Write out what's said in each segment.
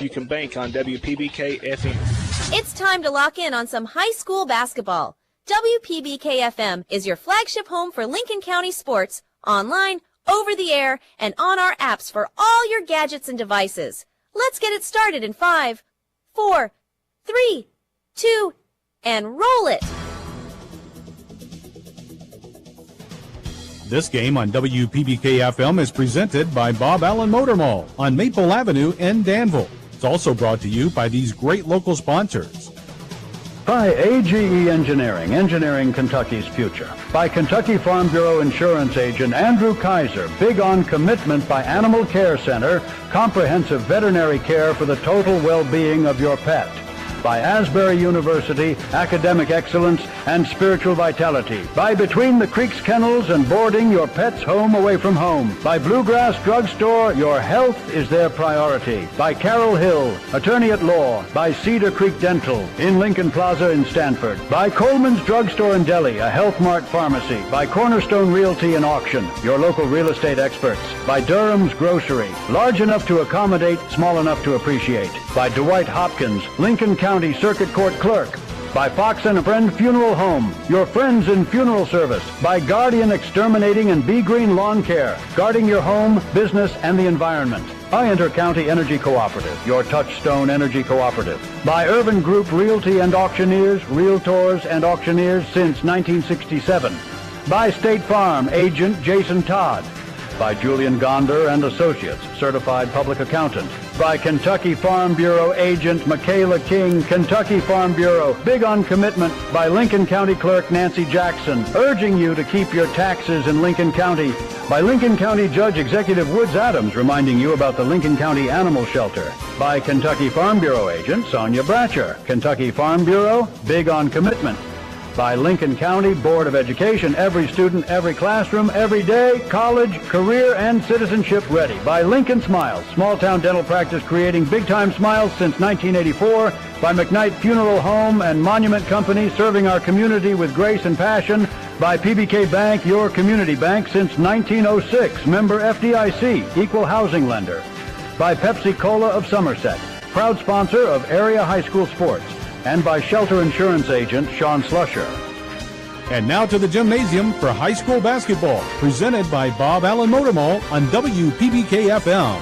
you can bank on WPBK FM. It's time to lock in on some high school basketball. WPBK FM is your flagship home for Lincoln County sports, online, over the air, and on our apps for all your gadgets and devices. Let's get it started in 5, 4, 3, 2, and roll it. This game on WPBK-FM is presented by Bob Allen Motor Mall on Maple Avenue in Danville. It's also brought to you by these great local sponsors. By AGE Engineering, engineering Kentucky's future. By Kentucky Farm Bureau Insurance Agent Andrew Kaiser, big on commitment by Animal Care Center, comprehensive veterinary care for the total well-being of your pet. By Asbury University, academic excellence and spiritual vitality. By Between the Creeks Kennels and boarding your pet's home away from home. By Bluegrass Drugstore, your health is their priority. By Carroll Hill, attorney at law. By Cedar Creek Dental in Lincoln Plaza in Stanford. By Coleman's Drugstore in Delhi, a Health Mart pharmacy. By Cornerstone Realty and Auction, your local real estate experts. By Durham's Grocery, large enough to accommodate, small enough to appreciate. By Dwight Hopkins, Lincoln County Circuit Court Clerk. By Fox and a Friend Funeral Home, your friends in funeral service. By Guardian Exterminating and Be Green Lawn Care, guarding your home, business, and the environment. By Inter-County Energy Cooperative, your touchstone energy cooperative. By Urban Group Realty and Auctioneers, Realtors and Auctioneers since 1967. By State Farm Agent Jason Todd. By Julian Gonder and Associates, Certified Public Accountant. By Kentucky Farm Bureau Agent Michaela King, Kentucky Farm Bureau, big on commitment. By Lincoln County Clerk Nancy Jackson, urging you to keep your taxes in Lincoln County. By Lincoln County Judge Executive Woods Adams, reminding you about the Lincoln County Animal Shelter. By Kentucky Farm Bureau Agent Sonia Bratcher, Kentucky Farm Bureau, big on commitment. By Lincoln County Board of Education, every student, every classroom, every day, college, career, and citizenship ready. By Lincoln Smiles, small-town dental practice creating big-time smiles since 1984. By McKnight Funeral Home and Monument Company, serving our community with grace and passion. By PBK Bank, your community bank since 1906, member FDIC, equal housing lender. By Pepsi Cola of Somerset, proud sponsor of area high school sports. And by Shelter Insurance Agent Sean Slusher. And now to the gymnasium for high school basketball, presented by Bob Allen Motor Mall on WPBK-FM.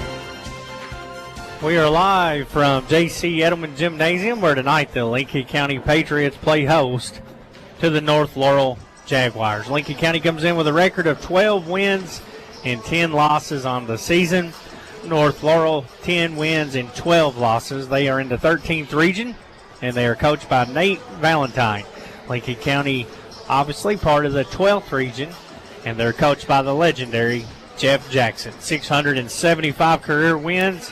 We are live from J.C. Edelman Gymnasium, where tonight the Lincoln County Patriots play host to the North Laurel Jaguars. Lincoln County comes in with a record of 12 wins and 10 losses on the season. North Laurel, 10 wins and 12 losses. They are in the 13th region, and they are coached by Nate Valentine. Lincoln County, obviously part of the 12th region, and they're coached by the legendary Jeff Jackson. 675 career wins,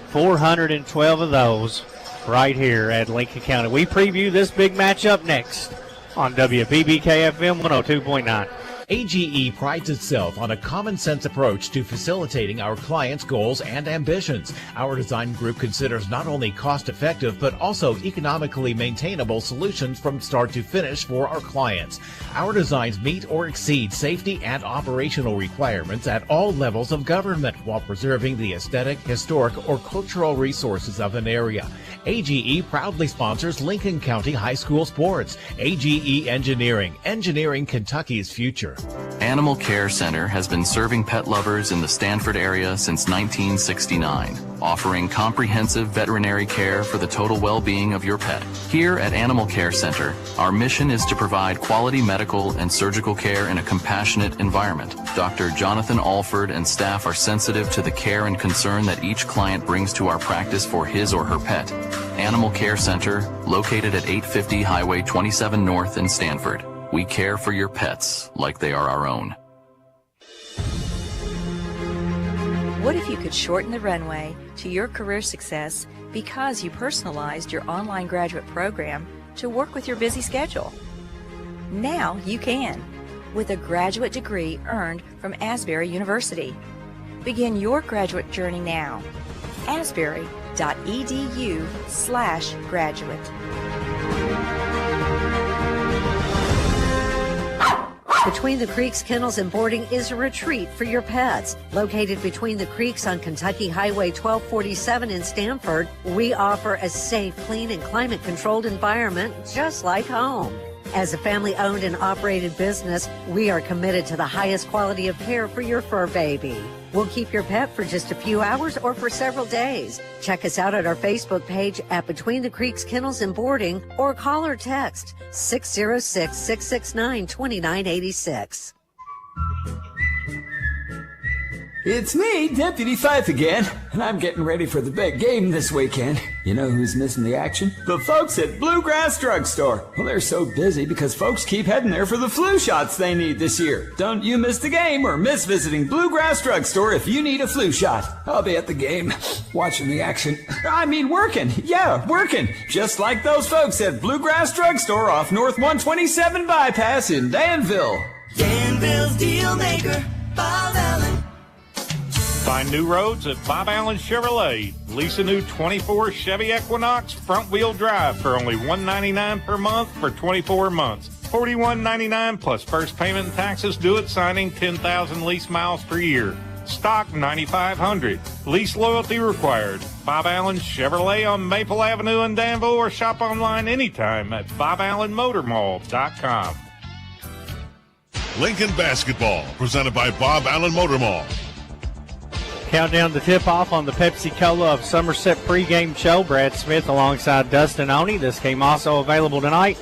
412 of those right here at Lincoln County. We preview this big matchup next on WPBK-FM 102.9. AGE prides itself on a common-sense approach to facilitating our clients' goals and ambitions. Our design group considers not only cost-effective but also economically maintainable solutions from start to finish for our clients. Our designs meet or exceed safety and operational requirements at all levels of government while preserving the aesthetic, historic, or cultural resources of an area. AGE proudly sponsors Lincoln County High School sports. AGE Engineering, engineering Kentucky's future. Animal Care Center has been serving pet lovers in the Stanford area since 1969, offering comprehensive veterinary care for the total well-being of your pet. Here at Animal Care Center, our mission is to provide quality medical and surgical care in a compassionate environment. Dr. Jonathan Alford and staff are sensitive to the care and concern that each client brings to our practice for his or her pet. Animal Care Center, located at 850 Highway 27 North in Stanford. We care for your pets like they are our own. What if you could shorten the runway to your career success because you personalized your online graduate program to work with your busy schedule? Now you can, with a graduate degree earned from Asbury University. Begin your graduate journey now. asbury.edu/graduate. Between the Creeks Kennels and Boarding is a retreat for your pets. Located between the creeks on Kentucky Highway 1247 in Stamford, we offer a safe, clean, and climate-controlled environment just like home. As a family-owned and operated business, we are committed to the highest quality of care for your fur baby. We'll keep your pet for just a few hours or for several days. Check us out at our Facebook page at Between the Creeks Kennels and Boarding or call or text 606-669-2986. It's me, Deputy Fife again, and I'm getting ready for the big game this weekend. You know who's missing the action? The folks at Bluegrass Drugstore. Well, they're so busy because folks keep heading there for the flu shots they need this year. Don't you miss the game or miss visiting Bluegrass Drugstore if you need a flu shot. I'll be at the game, watching the action. I mean working. Yeah, working. Just like those folks at Bluegrass Drugstore off North 127 Bypass in Danville. Danville's deal maker, Bob Allen. Find new roads at Bob Allen Chevrolet. Lease a new 24 Chevy Equinox front-wheel drive for only $199 per month for 24 months. $41.99 plus first payment and taxes due at signing, 10,000 lease miles per year. Stock $9,500. Lease loyalty required. Bob Allen Chevrolet on Maple Avenue in Danville, or shop online anytime at BobAllenMotorMall.com. Lincoln Basketball, presented by Bob Allen Motor Mall. Countdown to tip-off on the Pepsi-Cola of Somerset pregame show. Brad Smith alongside Dustin Oney. This game also available tonight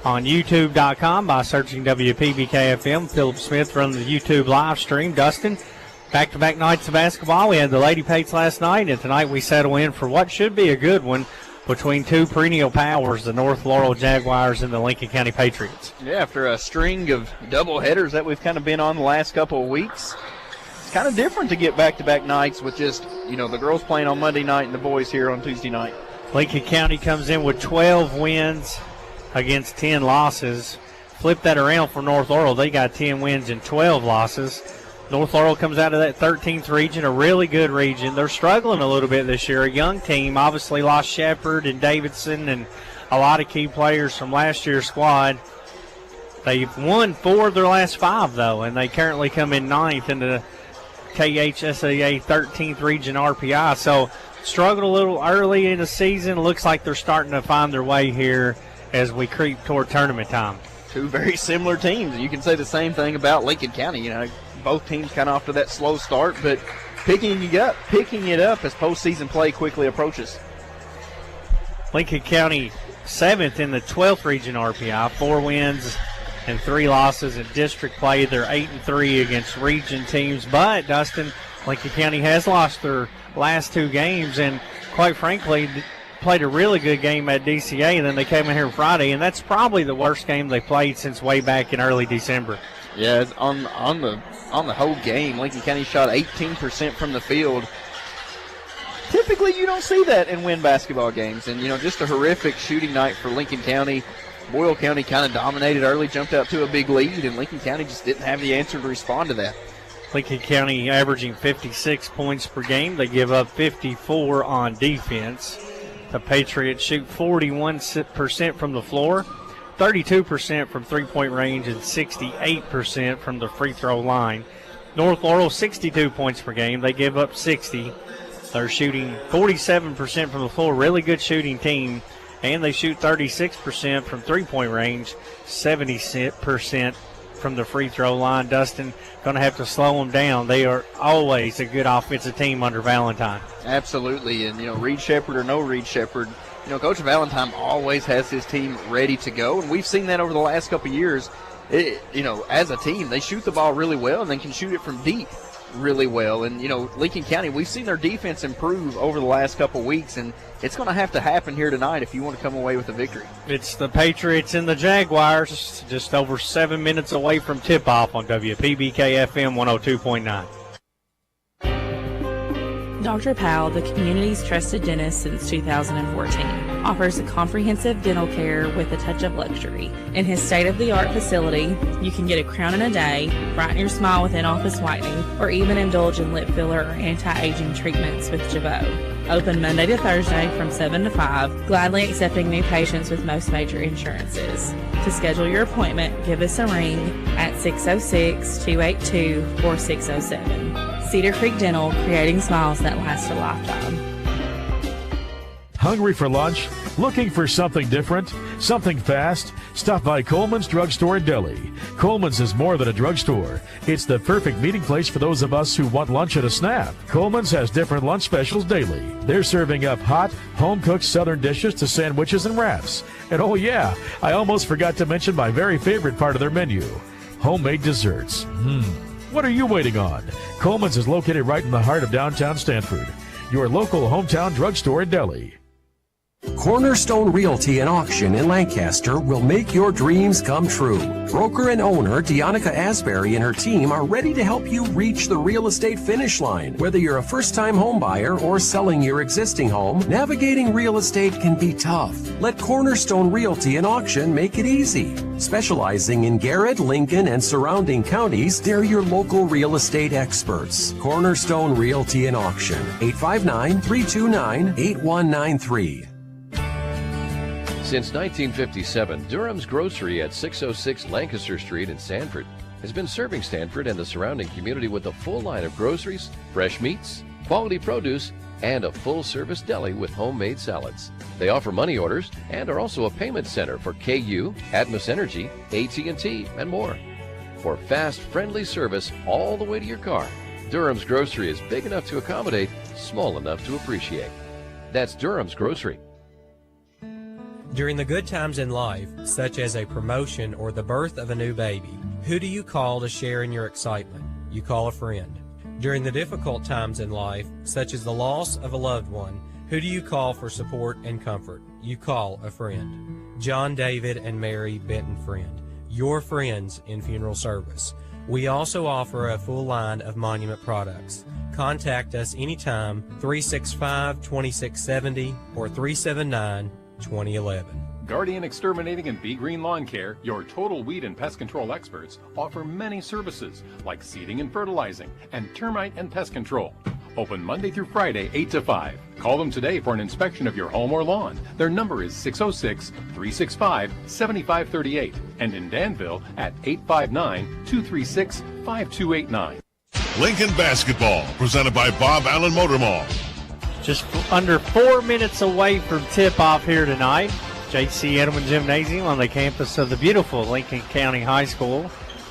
on YouTube.com by searching WPBK-FM. Philip Smith running the YouTube live stream. Dustin, back-to-back nights of basketball. We had the Lady Pates last night, and tonight we settle in for what should be a good one between two perennial powers, the North Laurel Jaguars and the Lincoln County Patriots. Yeah, after a string of double headers that we've kind of been on the last couple of weeks, kind of different to get back-to-back nights with just, the girls playing on Monday night and the boys here on Tuesday night. Lincoln County comes in with 12 wins against 10 losses. Flip that around for North Laurel. They got 10 wins and 12 losses. North Laurel comes out of that 13th region, a really good region. They're struggling a little bit this year. A young team, obviously lost Shepard and Davidson and a lot of key players from last year's squad. They've won 4 of their last 5, though, and they currently come in 9th in the KHSAA 13th region RPI. So struggled a little early in the season. Looks like they're starting to find their way here as we creep toward tournament time. Two very similar teams. You can say the same thing about Lincoln County. Both teams kind of off to that slow start, but picking it up as postseason play quickly approaches. Lincoln County 7th in the 12th region RPI, 4 wins and 3 losses in district play. They're 8-3 against region teams. But, Dustin, Lincoln County has lost their last 2 games, and quite frankly, played a really good game at DCA, and then they came in here Friday, and that's probably the worst game they played since way back in early December. Yeah, it's on the whole game, Lincoln County shot 18% from the field. Typically, you don't see that in win basketball games, and just a horrific shooting night for Lincoln County. Boyle County kind of dominated early, jumped out to a big lead, and Lincoln County just didn't have the answer to respond to that. Lincoln County averaging 56 points per game. They give up 54 on defense. The Patriots shoot 41% from the floor, 32% from three-point range, and 68% from the free throw line. North Laurel, 62 points per game. They give up 60. They're shooting 47% from the floor. Really good shooting team. And they shoot 36% from three-point range, 70% from the free throw line. Dustin, going to have to slow them down. They are always a good offensive team under Valentine. Absolutely. And, Reed Shepard or no Reed Shepard, Coach Valentine always has his team ready to go. And we've seen that over the last couple of years. As a team, they shoot the ball really well and then can shoot it from deep really well. And, Lincoln County, we've seen their defense improve over the last couple of weeks, and it's going to have to happen here tonight if you want to come away with a victory. It's the Patriots and the Jaguars, just over 7 minutes away from tip-off on WPBK-FM 102.9. Dr. Powell, the community's trusted dentist since 2014, offers a comprehensive dental care with a touch of luxury. In his state-of-the-art facility, you can get a crown in a day, brighten your smile with in-office whitening, or even indulge in lip filler or anti-aging treatments with Jabot. Open Monday to Thursday from 7 to 5, gladly accepting new patients with most major insurances. To schedule your appointment, give us a ring at 606-282-4607. Cedar Creek Dental, creating smiles that last a lifetime. Hungry for lunch? Looking for something different? Something fast? Stop by Coleman's Drugstore and Deli. Coleman's is more than a drugstore. It's the perfect meeting place for those of us who want lunch at a snap. Coleman's has different lunch specials daily. They're serving up hot, home-cooked southern dishes to sandwiches and wraps. And oh yeah, I almost forgot to mention my very favorite part of their menu, homemade desserts. What are you waiting on? Coleman's is located right in the heart of downtown Stanford. Your local hometown drugstore and deli. Cornerstone Realty and Auction in Lancaster will make your dreams come true. Broker and owner Deonica Asbury and her team are ready to help you reach the real estate finish line. Whether you're a first-time home buyer or selling your existing home, navigating real estate can be tough. Let Cornerstone Realty and Auction make it easy. Specializing in Garrett, Lincoln, and surrounding counties, they're your local real estate experts. Cornerstone Realty and Auction, 859-329-8193. Since 1957, Durham's Grocery at 606 Lancaster Street in Sanford has been serving Stanford and the surrounding community with a full line of groceries, fresh meats, quality produce, and a full-service deli with homemade salads. They offer money orders and are also a payment center for KU, Atmos Energy, AT&T, and more. For fast, friendly service all the way to your car, Durham's Grocery is big enough to accommodate, small enough to appreciate. That's Durham's Grocery. During the good times in life, such as a promotion or the birth of a new baby, who do you call to share in your excitement? You call a friend. During the difficult times in life, such as the loss of a loved one, who do you call for support and comfort? You call a friend. John David and Mary Benton Friend, your friends in funeral service. We also offer a full line of Monument products. Contact us anytime, 365-2670 or 379-2011. Guardian Exterminating and Be Green Lawn Care, your total weed and pest control experts, offer many services like seeding and fertilizing and termite and pest control. Open Monday through Friday, 8 to 5. Call them today for an inspection of your home or lawn. Their number is 606-365-7538 and in Danville at 859-236-5289. Lincoln Basketball, presented by Bob Allen Motor Mall. Just under 4 minutes away from tip-off here tonight. J.C. Edelman Gymnasium on the campus of the beautiful Lincoln County High School.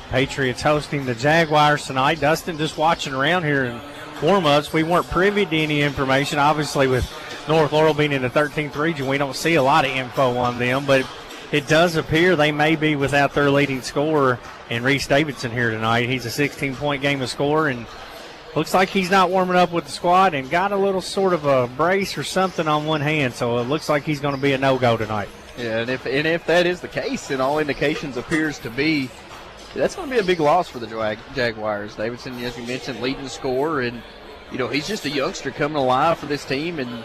Patriots hosting the Jaguars tonight. Dustin, just watching around here in warm-ups, we weren't privy to any information. Obviously, with North Laurel being in the 13th region, we don't see a lot of info on them, but it does appear they may be without their leading scorer in Reese Davidson here tonight. He's a 16-point game of score, and looks like he's not warming up with the squad and got a little sort of a brace or something on one hand, so it looks like he's going to be a no-go tonight. Yeah, and if that is the case, and all indications appears to be, that's going to be a big loss for the Jaguars. Davidson, as you mentioned, leading scorer, and he's just a youngster coming alive for this team, and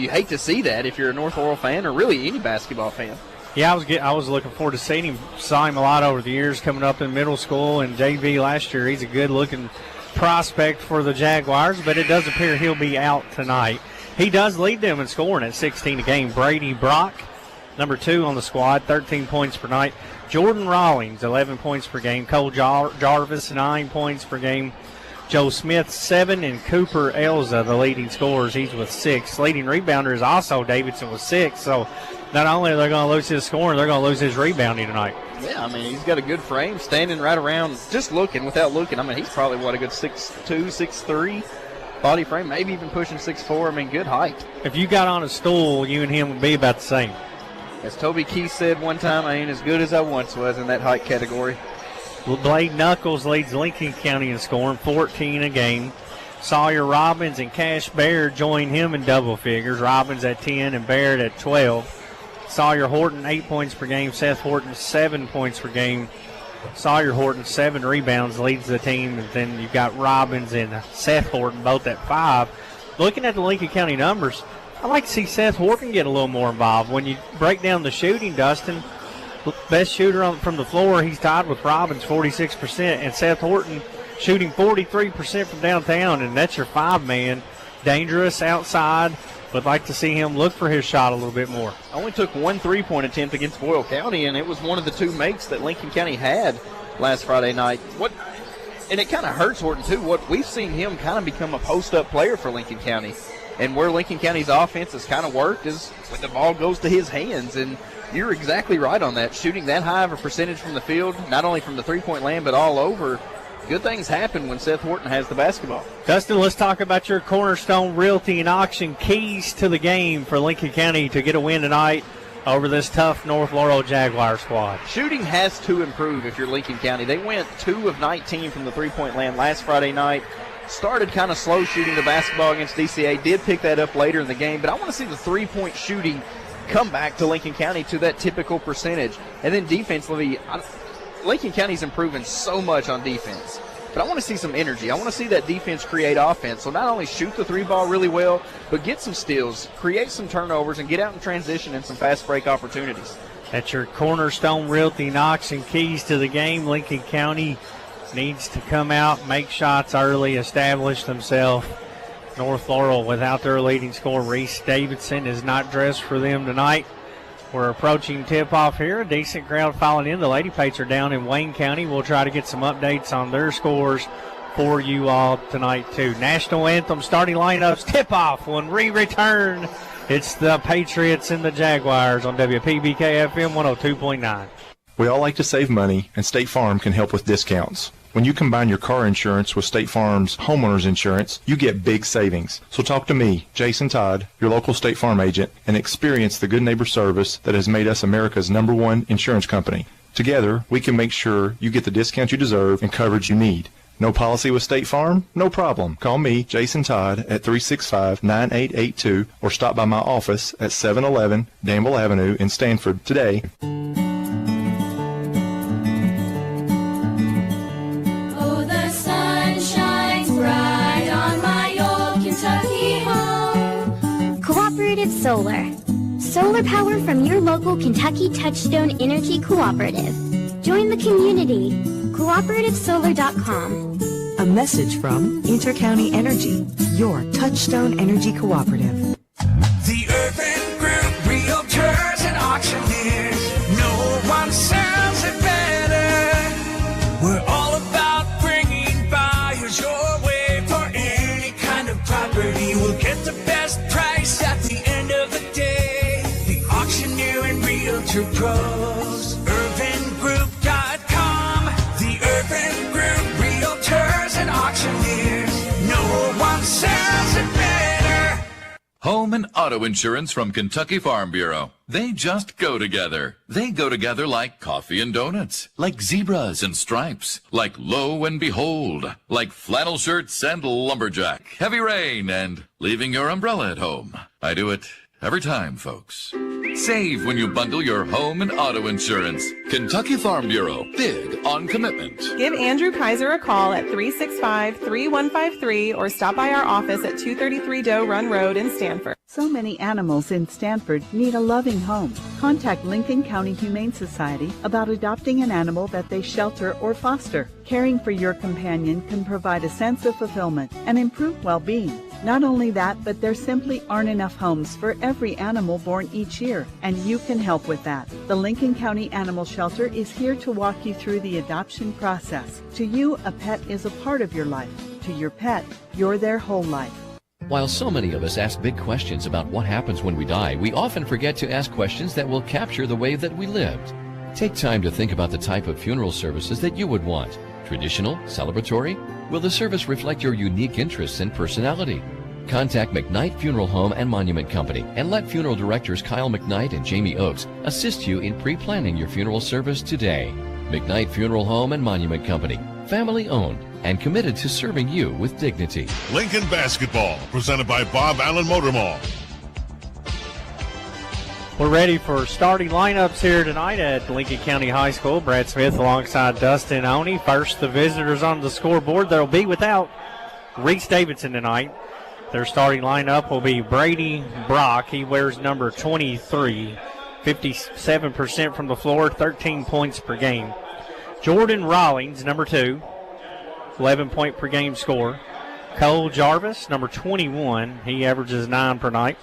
you hate to see that if you're a North Laurel fan or really any basketball fan. Yeah, I was looking forward to seeing him. Saw him a lot over the years coming up in middle school and JV last year. He's a good-looking prospect for the Jaguars, but it does appear he'll be out tonight. He does lead them in scoring at 16 a game. Brady Brock, number 2 on the squad, 13 points per night. Jordan Rawlings, 11 points per game. Cole Jarvis, 9 points per game. Joe Smith, 7, and Cooper Elza, the leading scorers. He's with 6. Leading rebounder is also Davidson with 6. So not only are they going to lose his scoring, they're going to lose his rebounding tonight. Yeah, he's got a good frame, standing right around, just looking, without looking. He's probably, a good 6'2", 6'3", body frame, maybe even pushing 6'4". Good height. If you got on a stool, you and him would be about the same. As Toby Keith said one time, I ain't as good as I once was in that height category. Blade Knuckles leads Lincoln County in scoring, 14 a game. Sawyer Robbins and Cash Baird join him in double figures. Robbins at 10 and Baird at 12. Sawyer Horton, 8 points per game. Seth Horton, 7 points per game. Sawyer Horton, 7 rebounds, leads the team. And then you've got Robbins and Seth Horton both at 5. Looking at the Lincoln County numbers, I like to see Seth Horton get a little more involved. When you break down the shooting, Dustin, best shooter from the floor, he's tied with Robbins, 46%. And Seth Horton shooting 43% from downtown, and that's your 5-man. dangerous outside. Would like to see him look for his shot a little bit more. Only took one three-point attempt against Boyle County, and it was one of the two makes that Lincoln County had last Friday night. And it kind of hurts Horton, too. We've seen him kind of become a post-up player for Lincoln County. And where Lincoln County's offense has kind of worked is when the ball goes to his hands. And you're exactly right on that. Shooting that high of a percentage from the field, not only from the three-point land but all over, good things happen when Seth Horton has the basketball. Dustin, let's talk about your Cornerstone Realty and Auction keys to the game for Lincoln County to get a win tonight over this tough North Laurel Jaguar squad. Shooting has to improve if you're Lincoln County. They went 2 of 19 from the three-point land last Friday night. Started kind of slow shooting the basketball against DCA. Did pick that up later in the game, but I want to see the three-point shooting come back to Lincoln County to that typical percentage. And then defensively, Lincoln County's improving so much on defense. But I want to see some energy. I want to see that defense create offense. So not only shoot the three ball really well, but get some steals, create some turnovers, and get out in transition and some fast break opportunities. That's your Cornerstone Realty and Auction keys to the game. Lincoln County needs to come out, make shots early, establish themselves. North Laurel without their leading scorer, Reese Davidson, is not dressed for them tonight. We're approaching tip-off here. A decent crowd filing in. The Lady Pates are down in Wayne County. We'll try to get some updates on their scores for you all tonight, too. National Anthem starting lineups, tip-off when we return. It's the Patriots and the Jaguars on WPBK FM 102.9. We all like to save money, and State Farm can help with discounts. When you combine your car insurance with State Farm's homeowner's insurance, you get big savings. So talk to me, Jason Todd, your local State Farm agent, and experience the good neighbor service that has made us America's #1 insurance company. Together, we can make sure you get the discount you deserve and coverage you need. No policy with State Farm? No problem. Call me, Jason Todd, at 365-9882 or stop by my office at 711 Danville Avenue in Stanford today. Solar. Solar power from your local Kentucky Touchstone Energy Cooperative. Join the community. CooperativeSolar.com. A message from Intercounty Energy, your Touchstone Energy Cooperative. The Urban Group Realtors and Auctioneers. No one sells it better. We're all about bringing buyers your way for any kind of property. We'll get the best price at the end of the day. The Auctioneer and Realtor Pros. UrbanGroup.com. The Urban Group Realtors and Auctioneers. No one sells it better. Home and auto insurance from Kentucky Farm Bureau. They just go together. They go together like coffee and donuts, like zebras and stripes, like lo and behold, like flannel shirts and lumberjack, heavy rain and leaving your umbrella at home. I do it every time, folks. Save when you bundle your home and auto insurance. Kentucky Farm Bureau, big on commitment. Give Andrew Kaiser a call at 365-3153 or stop by our office at 233 Doe Run Road in Stanford. So many animals in Stanford need a loving home. Contact Lincoln County Humane Society about adopting an animal that they shelter or foster. Caring for your companion can provide a sense of fulfillment and improve well-being. Not only that, but there simply aren't enough homes for every animal born each year, and you can help with that. The Lincoln County Animal Shelter is here to walk you through the adoption process. To you, a pet is a part of your life. To your pet, you're their whole life. While so many of us ask big questions about what happens when we die, we often forget to ask questions that will capture the way that we lived. Take time to think about the type of funeral services that you would want. Traditional? Celebratory? Will the service reflect your unique interests and personality? Contact McKnight Funeral Home and Monument Company and let funeral directors Kyle McKnight and Jamie Oakes assist you in pre-planning your funeral service today. McKnight Funeral Home and Monument Company, family owned and committed to serving you with dignity. Lincoln Basketball, presented by Bob Allen Motor Mall. We're ready for starting lineups here tonight at Lincoln County High School. Brad Smith alongside Dustin Oney. First, the visitors on the scoreboard. They'll be without Reese Davidson tonight. Their starting lineup will be Brady Brock. He wears number 23, 57% from the floor, 13 points per game. Jordan Rawlings, number 2, 11-point per game scorer. Cole Jarvis, number 21. He averages 9 per night.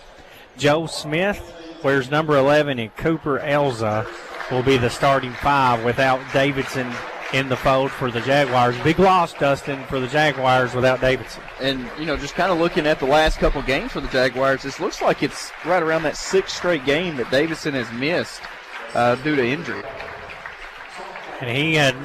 Joe Smith wears number 11, and Cooper Elza will be the starting 5 without Davidson in the fold for the Jaguars. Big loss, Dustin, for the Jaguars without Davidson. And, just kind of looking at the last couple games for the Jaguars, this looks like it's right around that 6th straight game that Davidson has missed due to injury. And he had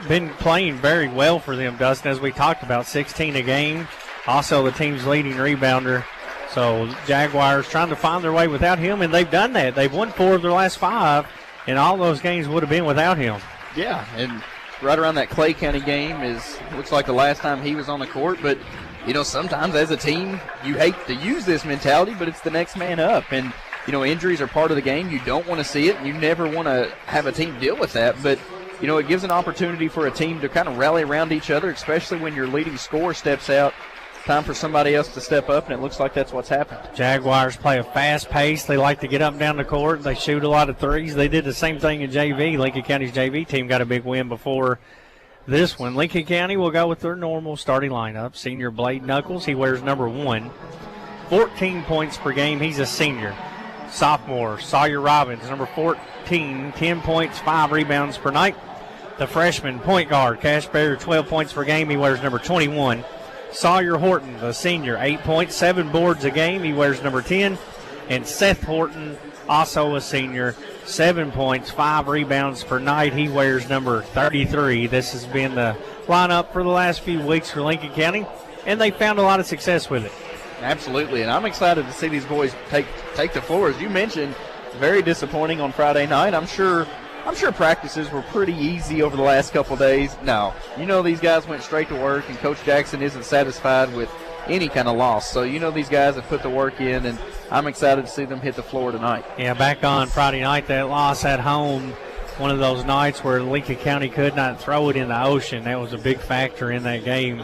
been playing very well for them, Dustin, as we talked about, 16 a game. Also the team's leading rebounder. So Jaguars trying to find their way without him, and they've done that. They've won 4 of their last 5, and all those games would have been without him. Yeah, and right around that Clay County game looks like the last time he was on the court. But, sometimes as a team, you hate to use this mentality, but it's the next man up. And, injuries are part of the game. You don't want to see it. You never want to have a team deal with that. But, it gives an opportunity for a team to kind of rally around each other, especially when your leading scorer steps out. Time for somebody else to step up, and it looks like that's what's happened. Jaguars play a fast pace. They like to get up and down the court. They shoot a lot of threes. They did the same thing in JV. Lincoln County's JV team got a big win before this one. Lincoln County will go with their normal starting lineup. Senior Blade Knuckles, he wears number 1. 14 points per game. He's a senior. Sophomore Sawyer Robbins, number 14, 10 points, 5 rebounds per night. The freshman point guard, Cash Bear, 12 points per game. He wears number 21. Sawyer Horton, the senior, 8 points, 7 boards a game. He wears number 10. And Seth Horton, also a senior, 7 points, 5 rebounds per night. He wears number 33. This has been the lineup for the last few weeks for Lincoln County, and they found a lot of success with it. Absolutely, and I'm excited to see these boys take the floor. As you mentioned, very disappointing on Friday night. I'm sure practices were pretty easy over the last couple days. No, these guys went straight to work, and Coach Jackson isn't satisfied with any kind of loss. So these guys have put the work in, and I'm excited to see them hit the floor tonight. Yeah, back on Friday night, that loss at home, one of those nights where Lincoln County could not throw it in the ocean. That was a big factor in that game.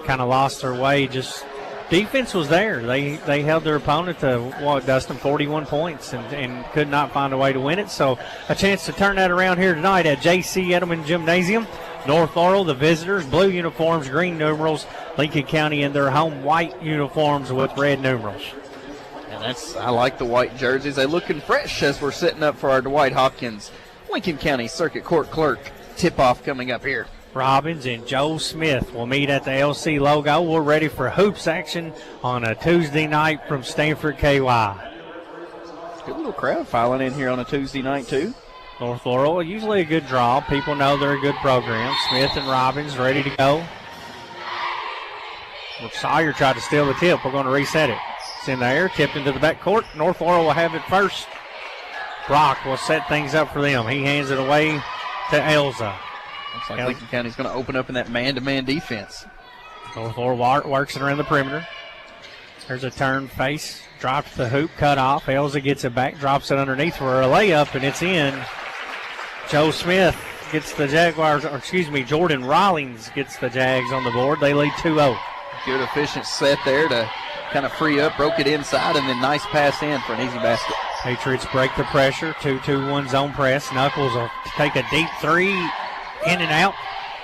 Kind of lost their way. Just defense was there. They held their opponent to, Dustin, 41 points and could not find a way to win it. So a chance to turn that around here tonight at J.C. Edelman Gymnasium. North Laurel, the visitors, blue uniforms, green numerals. Lincoln County in their home white uniforms with red numerals. And I like the white jerseys. They're looking fresh as we're setting up for our Dwight Hopkins Lincoln County Circuit Court Clerk tip-off coming up here. Robbins and Joe Smith will meet at the LC logo. We're ready for hoops action on a Tuesday night from Stanford KY. Good little crowd filing in here on a Tuesday night, too. North Laurel, usually a good draw. People know they're a good program. Smith and Robbins ready to go. Sawyer tried to steal the tip. We're going to reset it. It's in the air, tipped into the backcourt. North Laurel will have it first. Brock will set things up for them. He hands it away to Elza. Looks like Lincoln County's going to open up in that man-to-man defense. North Laurel works it around the perimeter. There's a turn face, drops the hoop, cut off. Elza gets it back, drops it underneath for a layup, and it's in. Joe Smith gets the Jaguars, Jordan Rawlings gets the Jags on the board. They lead 2-0. Good efficient set there to kind of free up, broke it inside, and then nice pass in for an easy basket. Patriots break the pressure, 2-2-1 zone press. Knuckles will take a deep three, in and out.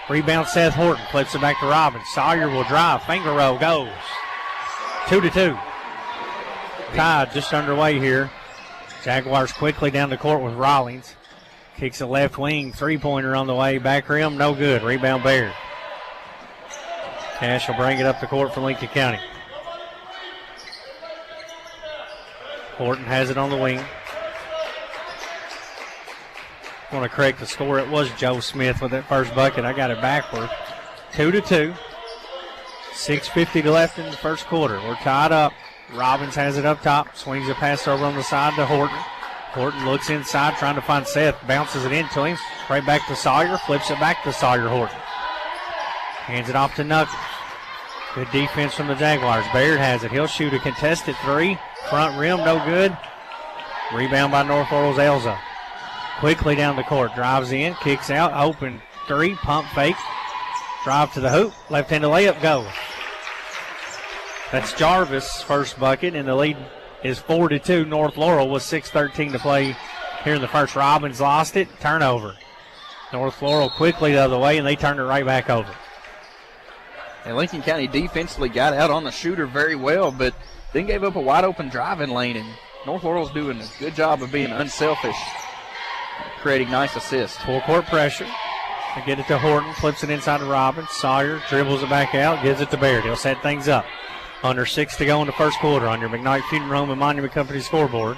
Rebound Seth Horton, flips it back to Robbins. Sawyer will drive, finger roll, goes. 2-2. Tied just underway here. Jaguars quickly down the court with Rawlings. Kicks a left wing, three-pointer on the way, back rim, no good. Rebound Baird. Cash will bring it up the court for Lincoln County. Horton has it on the wing. I want to correct the score. It was Joe Smith with that first bucket. I got it backward. 2-2. 6:50 to left in the first quarter. We're tied up. Robbins has it up top. Swings a pass over on the side to Horton. Horton looks inside trying to find Seth. Bounces it into him. Right back to Sawyer. Flips it back to Sawyer Horton. Hands it off to Knuckles. Good defense from the Jaguars. Baird has it. He'll shoot a contested three. Front rim, no good. Rebound by North Laurel's Elza. Quickly down the court. Drives in, kicks out. Open three, pump fake. Drive to the hoop. Left-handed layup, go. That's Jarvis' first bucket, and the lead is 4-2. North Laurel with 6:13 to play here in the first. Robbins lost it. Turnover. North Laurel quickly the other way, and they turn it right back over. And Lincoln County defensively got out on the shooter very well, but then gave up a wide-open driving lane, and North Laurel's doing a good job of being unselfish, creating nice assists. Full court pressure. They get it to Horton, flips it inside to Robbins. Sawyer dribbles it back out, gives it to Baird. He'll set things up. Under 6 to go in the first quarter on your McKnight Funeral Home and Monument Company scoreboard.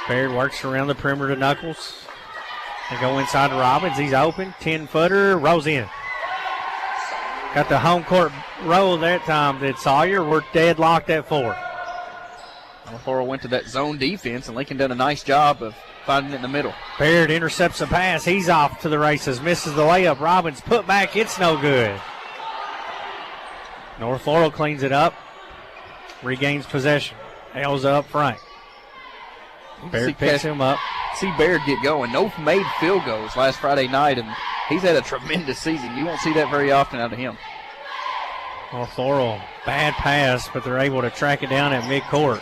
Baird works around the perimeter to Knuckles. They go inside to Robbins. He's open. 10-footer. Rolls in. Got the home court roll that time, did Sawyer. We're deadlocked at 4. North Laurel went to that zone defense, and Lincoln done a nice job of finding it in the middle. Baird intercepts a pass. He's off to the races. Misses the layup. Robbins put back. It's no good. North Laurel cleans it up. Regains possession. Hales up front. Baird picks him up. See Baird get going. No made field goals last Friday night, and he's had a tremendous season. You won't see that very often out of him. North Laurel, bad pass, but they're able to track it down at midcourt.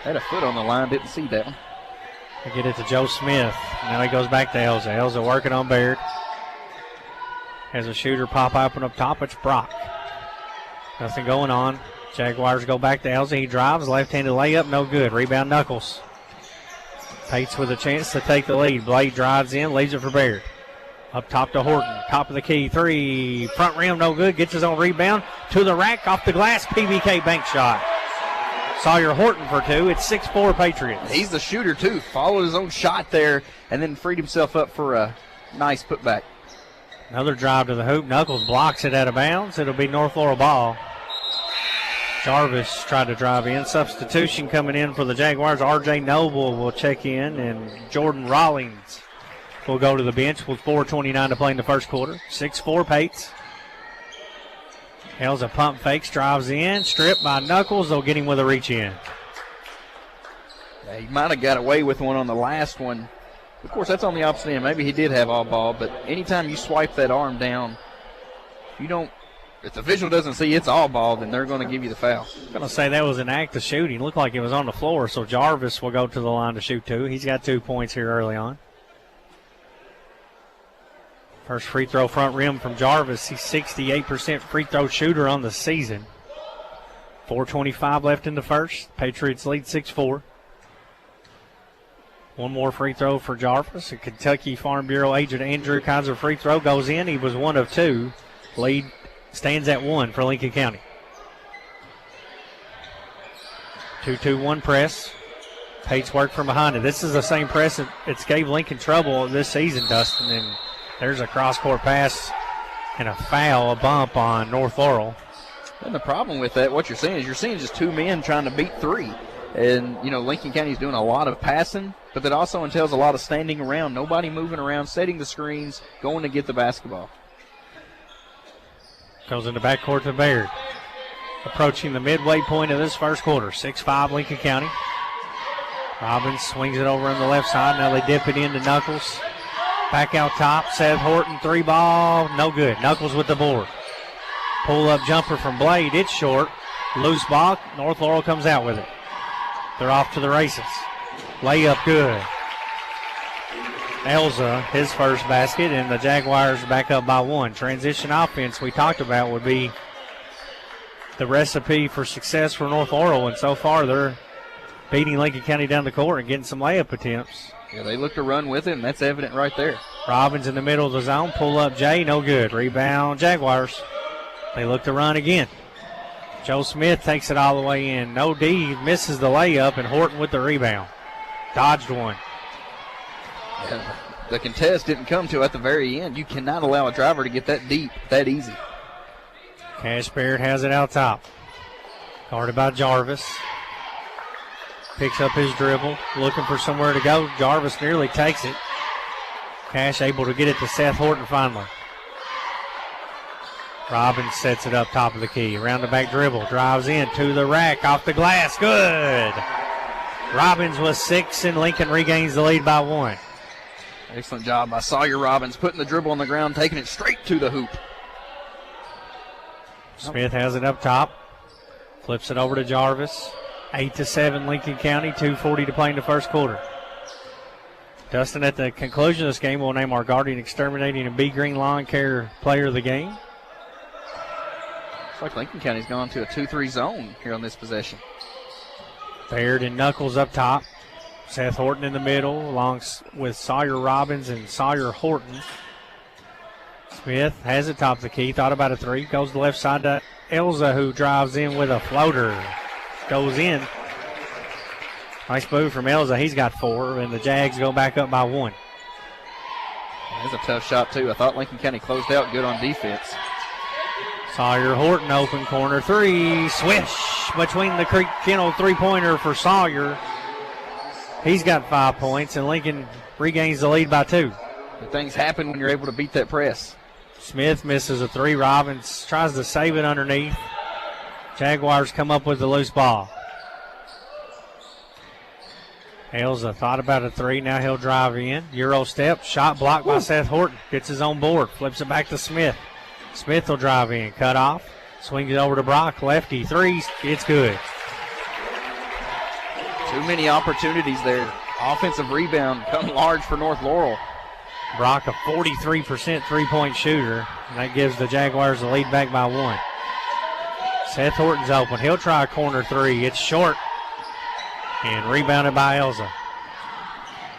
Had a foot on the line, didn't see that one. They get it to Joe Smith. Now he goes back to Elza. Elza working on Baird. Has a shooter pop open up top. It's Brock. Nothing going on. Jaguars go back to Elza. He drives. Left-handed layup. No good. Rebound Knuckles. Pates with a chance to take the lead. Blade drives in. Leaves it for Baird. Up top to Horton. Top of the key. 3. Front rim. No good. Gets his own rebound. To the rack. Off the glass. PBK bank shot. Sawyer Horton for 2. It's 6-4 Patriots. He's the shooter, too. Followed his own shot there and then freed himself up for a nice putback. Another drive to the hoop. Knuckles blocks it out of bounds. It'll be North Laurel ball. Jarvis tried to drive in. Substitution coming in for the Jaguars. R.J. Noble will check in, and Jordan Rawlings will go to the bench with 4:29 to play in the first quarter. 6-4 Pates. Hales a pump fakes, drives in, stripped by Knuckles. They'll get him with a reach in. Yeah, he might have got away with one on the last one. Of course, that's on the opposite end. Maybe he did have all ball, but anytime you swipe that arm down, if the official doesn't see it's all ball, then they're going to give you the foul. I'm going to say that was an act of shooting. Looked like it was on the floor, so Jarvis will go to the line to shoot 2. He's got 2 points here early on. First free throw front rim from Jarvis. He's 68% free throw shooter on the season. 4:25 left in the first. Patriots lead 6-4. One more free throw for Jarvis. A Kentucky Farm Bureau agent Andrew Kaiser free throw goes in. He was 1 of 2. Lead stands at 1 for Lincoln County. 2-2-1 press. Pates work from behind it. This is the same press it's gave Lincoln trouble this season, Dustin, and there's a cross-court pass and a foul, a bump on North Laurel. And the problem with that, what you're seeing just 2 men trying to beat 3. And, Lincoln County's doing a lot of passing, but that also entails a lot of standing around, nobody moving around, setting the screens, going to get the basketball. Goes in the backcourt to Baird. Approaching the midway point of this first quarter. 6-5 Lincoln County. Robbins swings it over on the left side. Now they dip it into Knuckles. Back out top. Seth Horton, 3 ball. No good. Knuckles with the board. Pull-up jumper from Blade. It's short. Loose ball. North Laurel comes out with it. They're off to the races. Layup good. Elza, his first basket, and the Jaguars back up by 1. Transition offense we talked about would be the recipe for success for North Laurel, and so far they're beating Lincoln County down the court and getting some layup attempts. Yeah, they look to run with it, and that's evident right there. Robbins in the middle of the zone, pull up Jay, no good. Rebound Jaguars. They look to run again. Joe Smith takes it all the way in. No D, misses the layup, and Horton with the rebound. Dodged one. The contest didn't come to at the very end. You cannot allow a driver to get that deep, that easy. Cash Baird has it out top. Guarded by Jarvis. Picks up his dribble, looking for somewhere to go. Jarvis nearly takes it. Cash able to get it to Seth Horton finally. Robbins sets it up top of the key. Around the back dribble, drives in to the rack, off the glass, good. Robbins was 6, and Lincoln regains the lead by 1. Excellent job by Sawyer Robbins, putting the dribble on the ground, taking it straight to the hoop. Smith has it up top, flips it over to Jarvis. 8-7 Lincoln County, 2:40 to play in the first quarter. Dustin, at the conclusion of this game, we'll name our Guardian Exterminating and Bee Green Lawn Care player of the game. Looks like Lincoln County's gone to a 2-3 zone here on this possession. Baird and Knuckles up top. Seth Horton in the middle, along with Sawyer Robbins and Sawyer Horton. Smith has it top of the key, thought about a three, goes to the left side to Elza, who drives in with a floater. Goes in. Nice move from Elza. He's got 4, and the Jags go back up by 1. That's a tough shot, too. I thought Lincoln County closed out good on defense. Sawyer Horton open corner 3. Swish between the Creek Kennel three-pointer for Sawyer. He's got 5 points, and Lincoln regains the lead by 2. Good things happen when you're able to beat that press. Smith misses a 3. Robbins tries to save it underneath. Jaguars come up with the loose ball. Elza thought about a 3. Now he'll drive in. Euro step. Shot blocked by Seth Horton. Gets his own board. Flips it back to Smith. Smith will drive in. Cut off. Swings it over to Brock. Lefty. 3. It's good. Too many opportunities there. Offensive rebound come large for North Laurel. Brock, a 43% three-point shooter, and that gives the Jaguars the lead back by 1. Seth Horton's open. He'll try a corner 3. It's short and rebounded by Elza.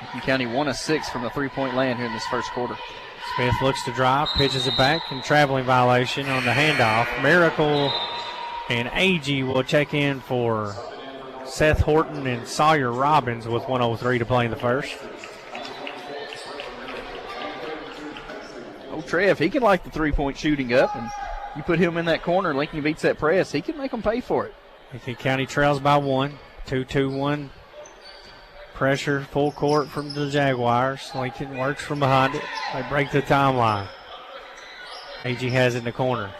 Lincoln County 1 of 6 from the three-point land here in this first quarter. Smith looks to drive, pitches it back, and traveling violation on the handoff. Miracle and Agee will check in for Seth Horton and Sawyer Robbins with 1:03 to play in the first. Trev, he can light the three-point shooting up, and you put him in that corner, Lincoln beats that press, he can make them pay for it. Lincoln County trails by 1. 2-2-1 pressure, full court from the Jaguars. Lincoln works from behind it. They break the timeline. Agee has it in the corner.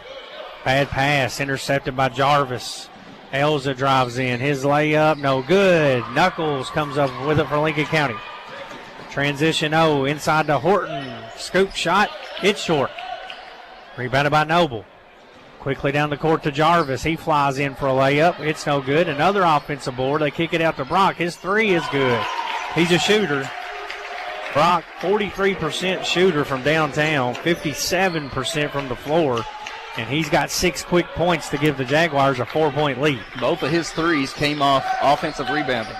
Bad pass, intercepted by Jarvis. Elza drives in. His layup, no good. Knuckles comes up with it for Lincoln County. Transition inside to Horton. Scoop shot. It's short. Rebounded by Noble. Quickly down the court to Jarvis. He flies in for a layup. It's no good. Another offensive board. They kick it out to Brock. His 3 is good. He's a shooter. Brock, 43% shooter from downtown, 57% from the floor, and he's got 6 quick points to give the Jaguars a 4-point lead. Both of his threes came off offensive rebounding.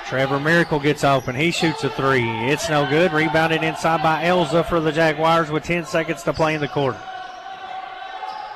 Trevor Miracle gets open. He shoots a 3. It's no good. Rebounded inside by Elza for the Jaguars with 10 seconds to play in the quarter.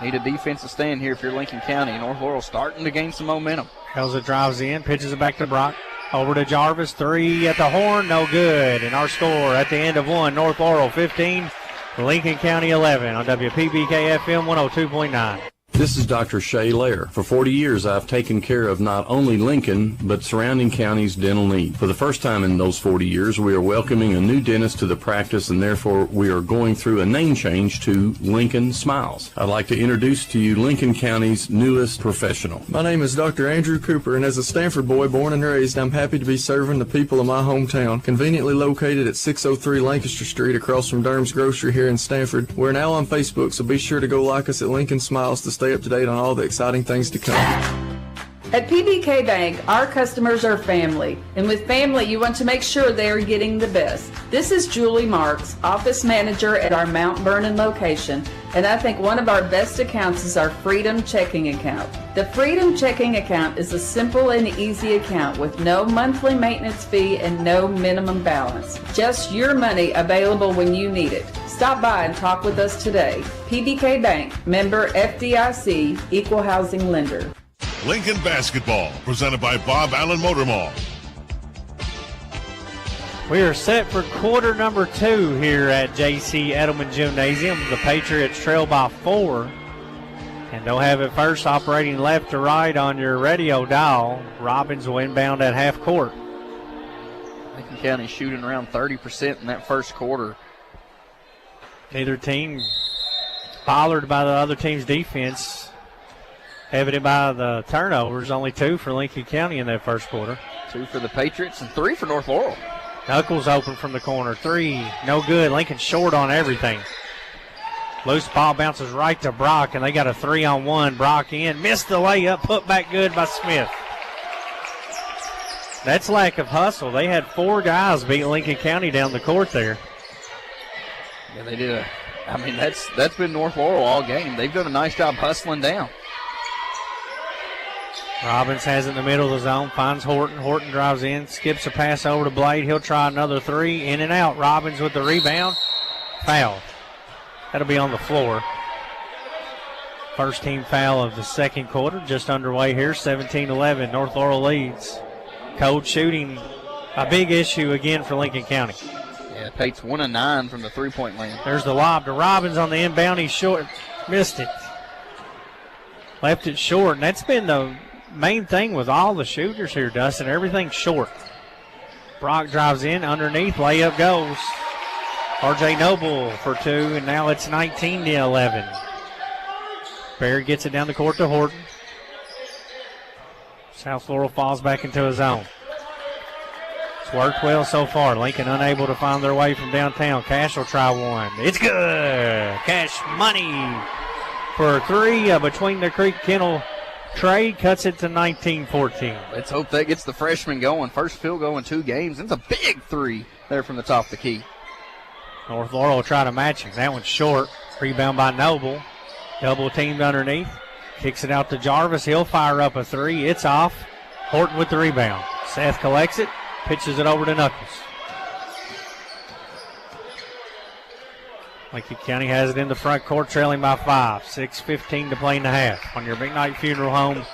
Need a defensive stand here if you're Lincoln County. North Laurel starting to gain some momentum. Elza drives in, pitches it back to Brock. Over to Jarvis. 3 at the horn. No good. And our score at the end of 1, North Laurel 15, Lincoln County 11 on WPBK FM 102.9. This is Dr. Shay Lair. For 40 years, I've taken care of not only Lincoln, but surrounding counties' dental needs. For the first time in those 40 years, we are welcoming a new dentist to the practice, and therefore we are going through a name change to Lincoln Smiles. I'd like to introduce to you Lincoln County's newest professional. My name is Dr. Andrew Cooper, and as a Stanford boy born and raised, I'm happy to be serving the people of my hometown. Conveniently located at 603 Lancaster Street across from Durham's Grocery here in Stanford. We're now on Facebook, so be sure to go like us at Lincoln Smiles to stay up to date on all the exciting things to come. At PBK Bank, our customers are family, and with family, you want to make sure they are getting the best. This is Julie Marks, office manager at our Mount Vernon location, and I think one of our best accounts is our Freedom Checking Account. The Freedom Checking Account is a simple and easy account with no monthly maintenance fee and no minimum balance. Just your money available when you need it. Stop by and talk with us today. PBK Bank, member FDIC, equal housing lender. Lincoln Basketball, presented by Bob Allen Motor Mall. We are set for quarter number 2 here at J.C. Edelman Gymnasium. The Patriots trail by 4. And they'll have it first operating left to right on your radio dial. Robbins will inbound at half court. Lincoln County shooting around 30% in that first quarter. Neither team bothered by the other team's defense. Evident by the turnovers, only 2 for Lincoln County in that first quarter. 2 for the Patriots and 3 for North Laurel. Knuckles open from the corner. 3, no good. Lincoln short on everything. Loose ball bounces right to Brock, and they got a 3-on-1. Brock in, missed the layup, put back good by Smith. That's lack of hustle. They had 4 guys beat Lincoln County down the court there. Yeah, they did. That's been North Laurel all game. They've done a nice job hustling down. Robbins has it in the middle of the zone, finds Horton. Horton drives in, skips a pass over to Blade. He'll try another three, in and out. Robbins with the rebound. Foul. That'll be on the floor. First team foul of the second quarter, just underway here, 17-11. North Laurel leads. Cold shooting, a big issue again for Lincoln County. Yeah, Pate's 1 of 9 from the three-point land. There's the lob to Robbins on the inbound. He's short, missed it. Left it short, and that's been the main thing with all the shooters here, Dustin. Everything's short. Brock drives in, underneath, layup goes. R.J. Noble for two, and now it's 19-11. Baird gets it down the court to Horton. South Laurel falls back into his zone. It's worked well so far. Lincoln unable to find their way from downtown. Cash will try one. It's good. Cash money for three. Between the Creek Kennel trade cuts it to 19-14. Let's hope that gets the freshman going. First field goal in 2 games. It's a big three there from the top of the key. North Laurel will try to match him. That one's short. Rebound by Noble. Double teamed underneath. Kicks it out to Jarvis. He'll fire up a three. It's off. Horton with the rebound. Seth collects it. Pitches it over to Knuckles. Lincoln County has it in the front court, trailing by 5. 6:15 to play in the half. On your Big Night Funeral Home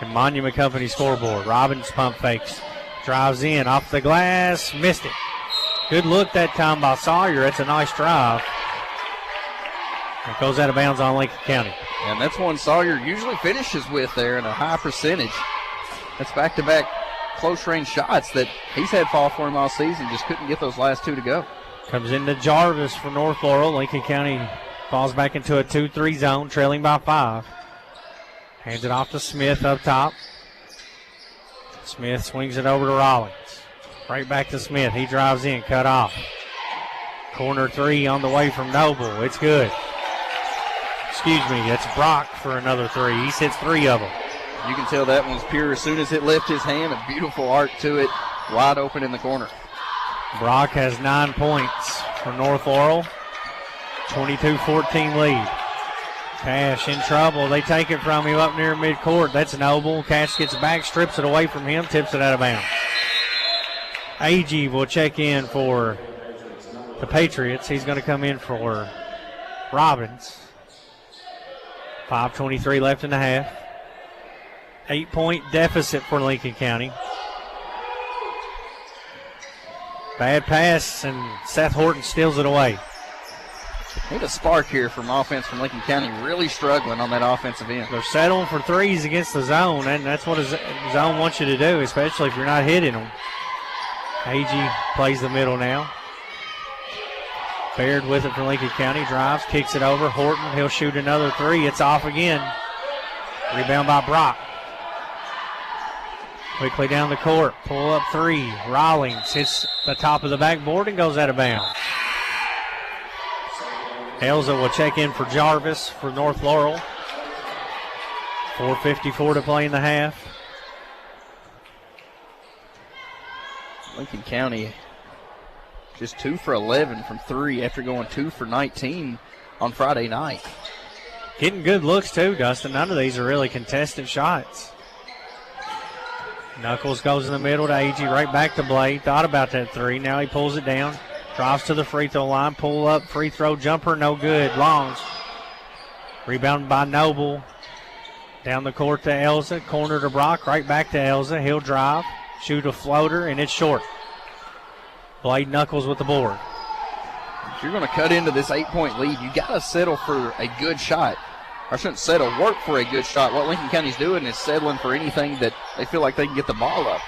and Monument Company scoreboard. Robbins pump fakes. Drives in off the glass. Missed it. Good look that time by Sawyer. It's a nice drive. It goes out of bounds on Lincoln County. And that's one Sawyer usually finishes with there in a high percentage. That's back-to-back close-range shots that he's had fall for him all season. Just couldn't get those last 2 to go. Comes into Jarvis for North Laurel. Lincoln County falls back into a 2-3 zone, trailing by 5. Hands it off to Smith up top. Smith swings it over to Rollins. Right back to Smith. He drives in, cut off. Corner three on the way from Noble. It's good. Excuse me, it's Brock for another three. He's hit 3 of them. You can tell that one's pure as soon as it left his hand. A beautiful arc to it, wide open in the corner. Brock has 9 points for North Laurel. 22-14 lead. Cash in trouble. They take it from him up near midcourt. That's Noble. Cash gets back, strips it away from him, tips it out of bounds. Agee will check in for the Patriots. He's going to come in for Robbins. 5:23 left in the half. 8-point deficit for Lincoln County. Bad pass, and Seth Horton steals it away. Need a spark here from offense from Lincoln County. Really struggling on that offensive end. They're settling for threes against the zone, and that's what the zone wants you to do, especially if you're not hitting them. Agee plays the middle now. Baird with it for Lincoln County. Drives, kicks it over. Horton, he'll shoot another three. It's off again. Rebound by Brock. Quickly down the court. Pull up three. Rawlings hits the top of the backboard and goes out of bounds. Elza will check in for Jarvis for North Laurel. 4:54 to play in the half. Lincoln County just 2 for 11 from 3 after going 2 for 19 on Friday night. Getting good looks too, Dustin. None of these are really contested shots. Knuckles goes in the middle to Agee, right back to Blade. Thought about that three. Now he pulls it down. Drives to the free throw line. Pull up, free throw jumper, no good. Longs. Rebound by Noble. Down the court to Elza. Corner to Brock. Right back to Elza. He'll drive. Shoot a floater, and it's short. Blade Knuckles with the board. If you're going to cut into this 8-point lead, you got to settle for a good shot. I shouldn't settle, work for a good shot. What Lincoln County's doing is settling for anything that they feel like they can get the ball up.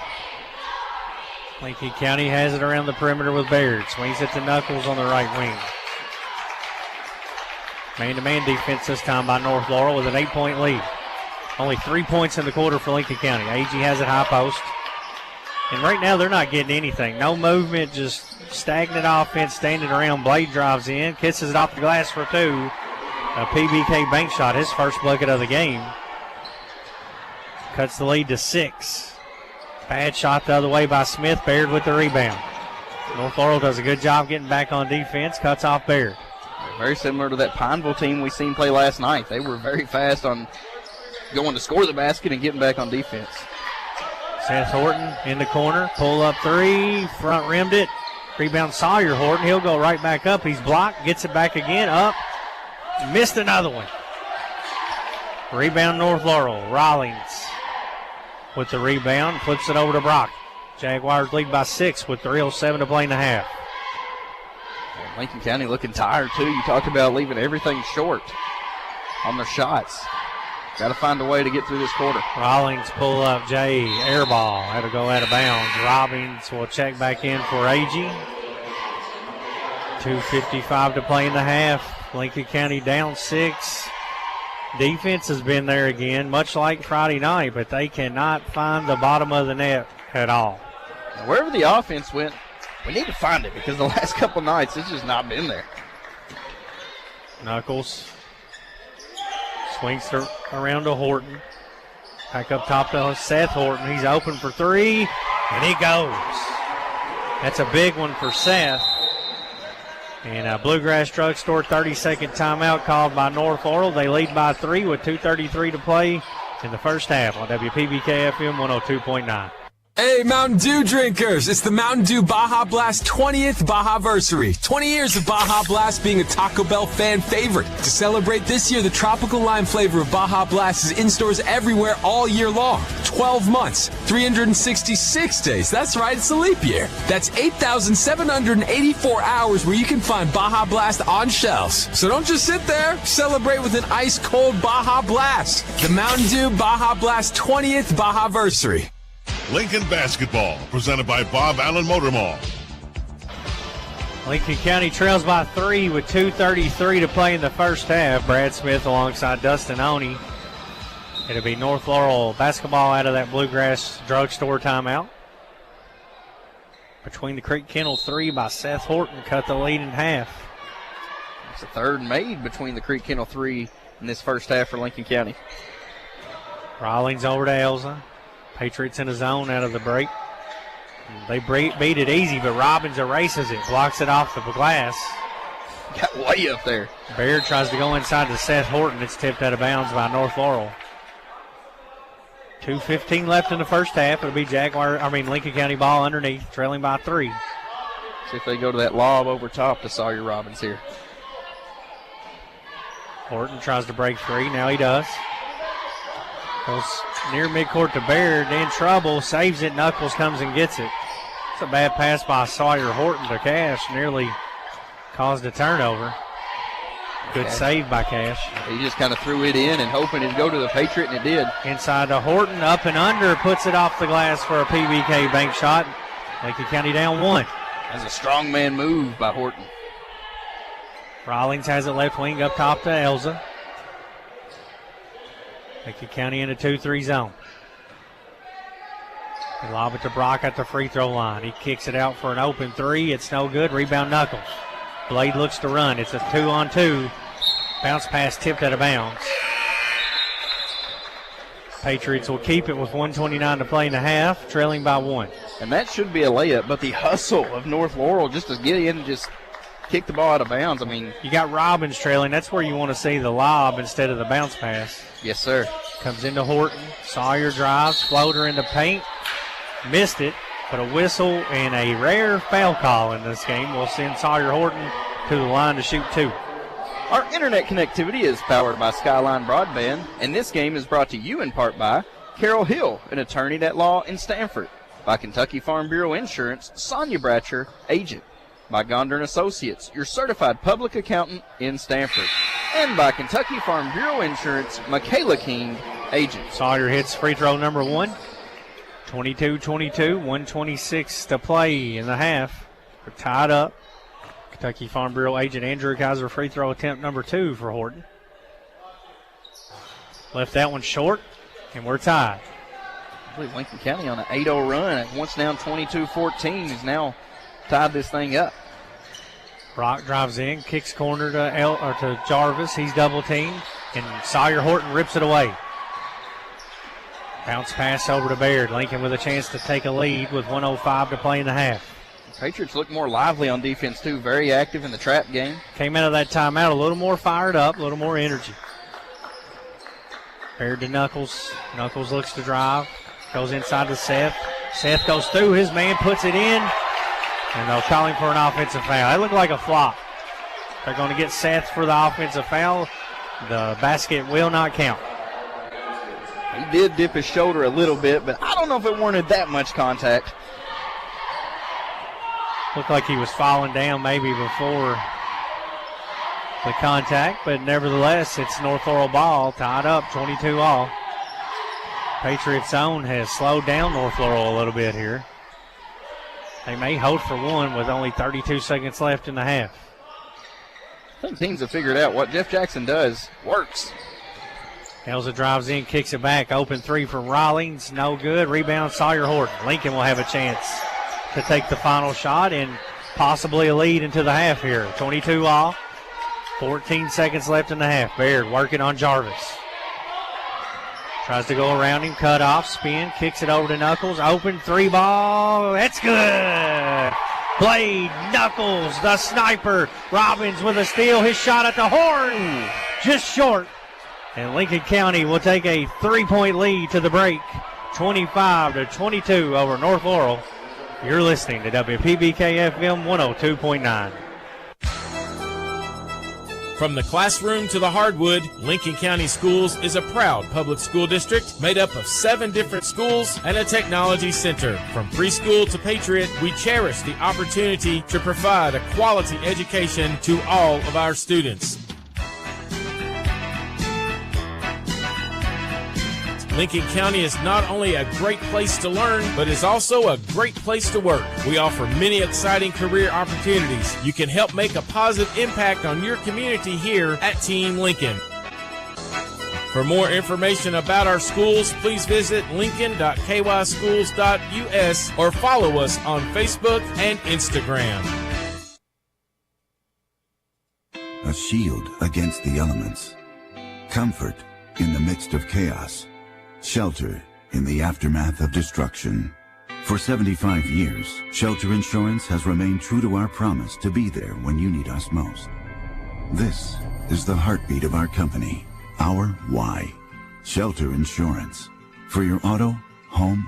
Lincoln County has it around the perimeter with Baird. Swings it to Knuckles on the right wing. Man-to-man defense this time by North Laurel with an 8-point lead. Only 3 points in the quarter for Lincoln County. Agee has it high post. And right now they're not getting anything. No movement, just stagnant offense standing around. Blade drives in, kisses it off the glass for 2. A PBK bank shot, his first bucket of the game. Cuts the lead to 6. Bad shot the other way by Smith. Baird with the rebound. North Laurel does a good job getting back on defense. Cuts off Baird. Very similar to that Pineville team we seen play last night. They were very fast on going to score the basket and getting back on defense. Seth Horton in the corner, pull up three, front rimmed it. Rebound Sawyer Horton. He'll go right back up. He's blocked, gets it back again, up, missed another one. Rebound North Laurel. Rawlings with the rebound, flips it over to Brock. Jaguars lead by 6 with 3:07 to play in the half. Lincoln County looking tired, too. You talked about leaving everything short on their shots. Got to find a way to get through this quarter. Rawlings pull up, Jay, air ball. Had to go out of bounds. Robbins will check back in for Agee. 2:55 to play in the half. Lincoln County down 6. Defense has been there again, much like Friday night, but they cannot find the bottom of the net at all. Now, wherever the offense went, we need to find it because the last couple nights it's just not been there. Knuckles swings around to Horton. Back up top to Seth Horton. He's open for three, and he goes. That's a big one for Seth. And Bluegrass Drugstore 30-second timeout called by North Laurel. They lead by 3 with 2:33 to play in the first half on WPBK FM 102.9. Hey, Mountain Dew drinkers! It's the Mountain Dew Baja Blast 20th Baja-versary. 20 years of Baja Blast being a Taco Bell fan favorite. To celebrate this year, the tropical lime flavor of Baja Blast is in stores everywhere all year long. 12 months, 366 days. That's right, it's a leap year. That's 8,784 hours where you can find Baja Blast on shelves. So don't just sit there. Celebrate with an ice-cold Baja Blast. The Mountain Dew Baja Blast 20th Baja-versary. Lincoln basketball, presented by Bob Allen Motor Mall. Lincoln County trails by 3 with 2:33 to play in the first half. Brad Smith alongside Dustin Oney. It'll be North Laurel basketball out of that Bluegrass Drugstore timeout. Between the Creek Kennel 3 by Seth Horton cut the lead in half. It's a third made between the Creek Kennel 3 in this first half for Lincoln County. Rawlings over to Elza. Patriots in a zone out of the break. They beat it easy, but Robbins erases it, blocks it off the glass. Got way up there. Baird tries to go inside to Seth Horton. It's tipped out of bounds by North Laurel. 2:15 left in the first half. It'll be Lincoln County ball underneath, trailing by 3. See if they go to that lob over top to Sawyer Robbins here. Horton tries to break free. Now he does. Goes near midcourt to Baird, in trouble, saves it. Knuckles comes and gets it. It's a bad pass by Sawyer Horton to Cash, nearly caused a turnover. Good save by Cash. He just kind of threw it in and hoping it'd go to the Patriot, and it did. Inside to Horton, up and under, puts it off the glass for a PBK bank shot. Lincoln County down 1. That's a strong man move by Horton. Rawlings has it left wing up top to Elza. Lincoln County in a 2-3 zone. They lob it to Brock at the free throw line. He kicks it out for an open 3. It's no good. Rebound Knuckles. Blade looks to run. It's a 2-on-2. Bounce pass tipped out of bounds. Patriots will keep it with 1:29 to play in the half, trailing by 1. And that should be a layup, but the hustle of North Laurel just to get in and just kick the ball out of bounds. I mean, you got Robbins trailing. That's where you want to see the lob instead of the bounce pass. Yes, sir. Comes into Horton. Sawyer drives, floater into paint. Missed it, but a whistle and a rare foul call in this game will send Sawyer Horton to the line to shoot 2. Our internet connectivity is powered by Skyline Broadband, and this game is brought to you in part by Carol Hill, an attorney at law in Stanford, by Kentucky Farm Bureau Insurance, Sonia Bratcher, agent, by Gondar & Associates, your certified public accountant in Stanford, and by Kentucky Farm Bureau Insurance, Michaela King, agent. Sawyer hits free throw number 1. 22-22, 1:26 to play in the half. We're tied up. Kentucky Farm Bureau agent Andrew Kaiser free throw attempt number 2 for Horton. Left that one short, and we're tied. I believe Lincoln County on an 8-0 run. Once down 22-14, he's now tied this thing up. Brock drives in, kicks corner to Jarvis. He's double teamed, and Sawyer Horton rips it away. Bounce pass over to Baird. Lincoln with a chance to take a lead with 1:05 to play in the half. The Patriots look more lively on defense, too. Very active in the trap game. Came out of that timeout a little more fired up, a little more energy. Paired to Knuckles. Knuckles looks to drive. Goes inside to Seth. Seth goes through. His man puts it in. And they'll call him for an offensive foul. That looked like a flop. They're going to get Seth for the offensive foul. The basket will not count. He did dip his shoulder a little bit, but I don't know if it warranted that much contact. Looked like he was falling down maybe before the contact, but nevertheless, it's North Laurel ball, tied up 22 all. Patriots' zone has slowed down North Laurel a little bit here. They may hold for one with only 32 seconds left in the half. Some teams have figured out what Jeff Jackson does works. Elza drives in, kicks it back. Open three from Rawlings. No good. Rebound, Sawyer Horton. Lincoln will have a chance to take the final shot and possibly a lead into the half here. 22 all. 14 seconds left in the half. Baird working on Jarvis. Tries to go around him. Cut off. Spin. Kicks it over to Knuckles. Open three ball. That's good. Blade. Knuckles, the sniper. Robbins with a steal. His shot at the horn. Just short. And Lincoln County will take a 3-point lead to the break, 25-22 over North Laurel. You're listening to WPBK FM 102.9. From the classroom to the hardwood, Lincoln County Schools is a proud public school district made up of 7 different schools and a technology center. From preschool to Patriot, we cherish the opportunity to provide a quality education to all of our students. Lincoln County is not only a great place to learn, but is also a great place to work. We offer many exciting career opportunities. You can help make a positive impact on your community here at Team Lincoln. For more information about our schools, please visit lincoln.kyschools.us or follow us on Facebook and Instagram. A shield against the elements. Comfort in the midst of chaos. Shelter in the aftermath of destruction. For 75 years, Shelter Insurance has remained true to our promise to be there when you need us most. This is the heartbeat of our company, our why. Shelter Insurance. For your auto, home,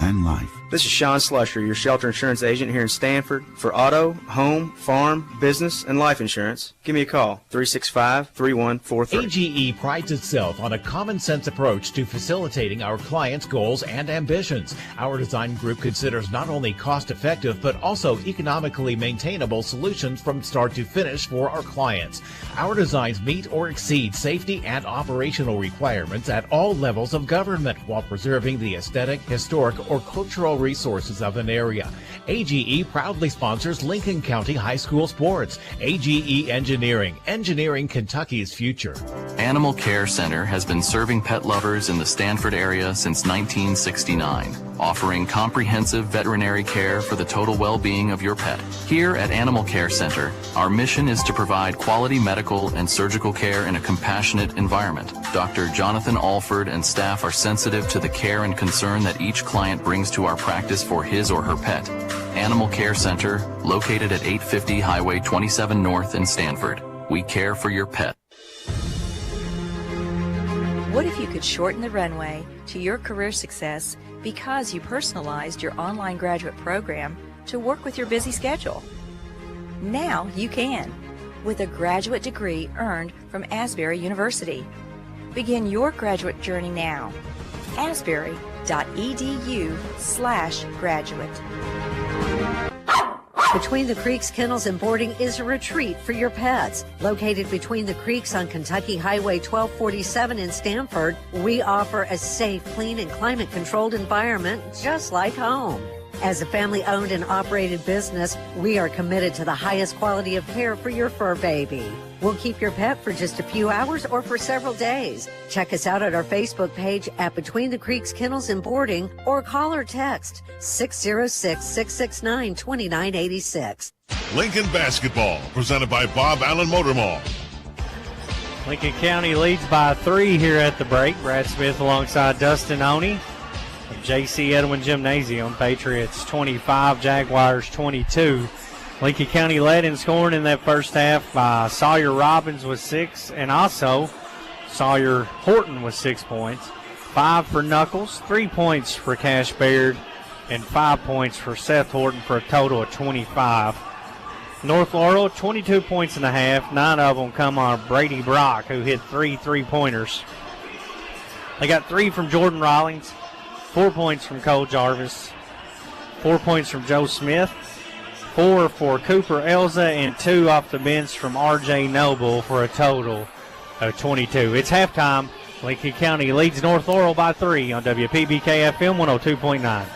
and life. This is Sean Slusher, your shelter insurance agent here in Stanford. For auto, home, farm, business, and life insurance, give me a call, 365-3143. AGE prides itself on a common-sense approach to facilitating our clients' goals and ambitions. Our design group considers not only cost-effective, but also economically maintainable solutions from start to finish for our clients. Our designs meet or exceed safety and operational requirements at all levels of government while preserving the aesthetic, historic, or cultural resources of an area. AGE proudly sponsors Lincoln County High School sports. AGE Engineering, engineering Kentucky's future. Animal Care Center has been serving pet lovers in the Stanford area since 1969, offering comprehensive veterinary care for the total well-being of your pet. Here at Animal Care Center, our mission is to provide quality medical and surgical care in a compassionate environment. Dr. Jonathan Alford and staff are sensitive to the care and concern that each client brings to our practice for his or her pet. Animal Care Center, located at 850 Highway 27 North in Stanford. We care for your pet. What if you could shorten the runway to your career success because you personalized your online graduate program to work with your busy schedule? Now you can, with a graduate degree earned from Asbury University. Begin your graduate journey now. asbury.edu/graduate. Between the Creeks Kennels and Boarding is a retreat for your pets. Located between the creeks on Kentucky Highway 1247 in Stanford, we offer a safe, clean, and climate-controlled environment just like home. As a family-owned and operated business, we are committed to the highest quality of care for your fur baby. We'll keep your pet for just a few hours or for several days. Check us out at our Facebook page at Between the Creeks Kennels and Boarding or call or text 606-669-2986. Lincoln basketball, presented by Bob Allen Motor Mall. Lincoln County leads by 3 here at the break. Brad Smith alongside Dustin Oney of J.C. Edwin Gymnasium. Patriots 25, Jaguars 22. Lincoln County led in scoring in that first half by Sawyer Robbins with 6, and also Sawyer Horton with 6 points. 5 for Knuckles, 3 points for Cash Baird, and 5 points for Seth Horton for a total of 25. North Laurel, 22 points and a half. 9 of them come on Brady Brock, who hit 3 3-pointers. They got 3 from Jordan Rawlings, 4 points from Cole Jarvis, 4 points from Joe Smith, 4 for Cooper Elza, and 2 off the bench from R.J. Noble for a total of 22. It's halftime. Lincoln County leads North Laurel by 3 on WPBK FM 102.9.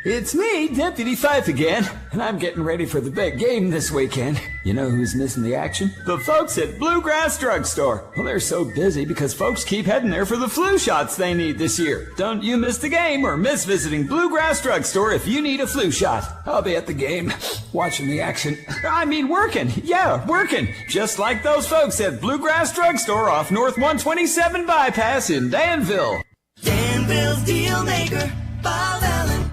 It's me, Deputy Fife again, and I'm getting ready for the big game this weekend. You know who's missing the action? The folks at Bluegrass Drugstore. Well, they're so busy because folks keep heading there for the flu shots they need this year. Don't you miss the game or miss visiting Bluegrass Drugstore if you need a flu shot. I'll be at the game, watching the action. I mean working. Yeah, working. Just like those folks at Bluegrass Drugstore off North 127 Bypass in Danville. Danville's deal maker, Bob Allen.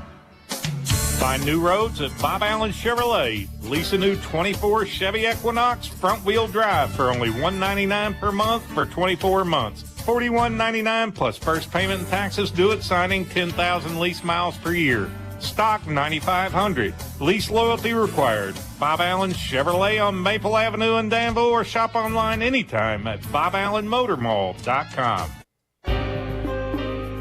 Find new roads at Bob Allen Chevrolet. Lease a new 24 Chevy Equinox front-wheel drive for only $199 per month for 24 months. $41.99 plus first payment and taxes due at signing, 10,000 lease miles per year. Stock $9,500. Lease loyalty required. Bob Allen Chevrolet on Maple Avenue in Danville, or shop online anytime at BobAllenMotorMall.com.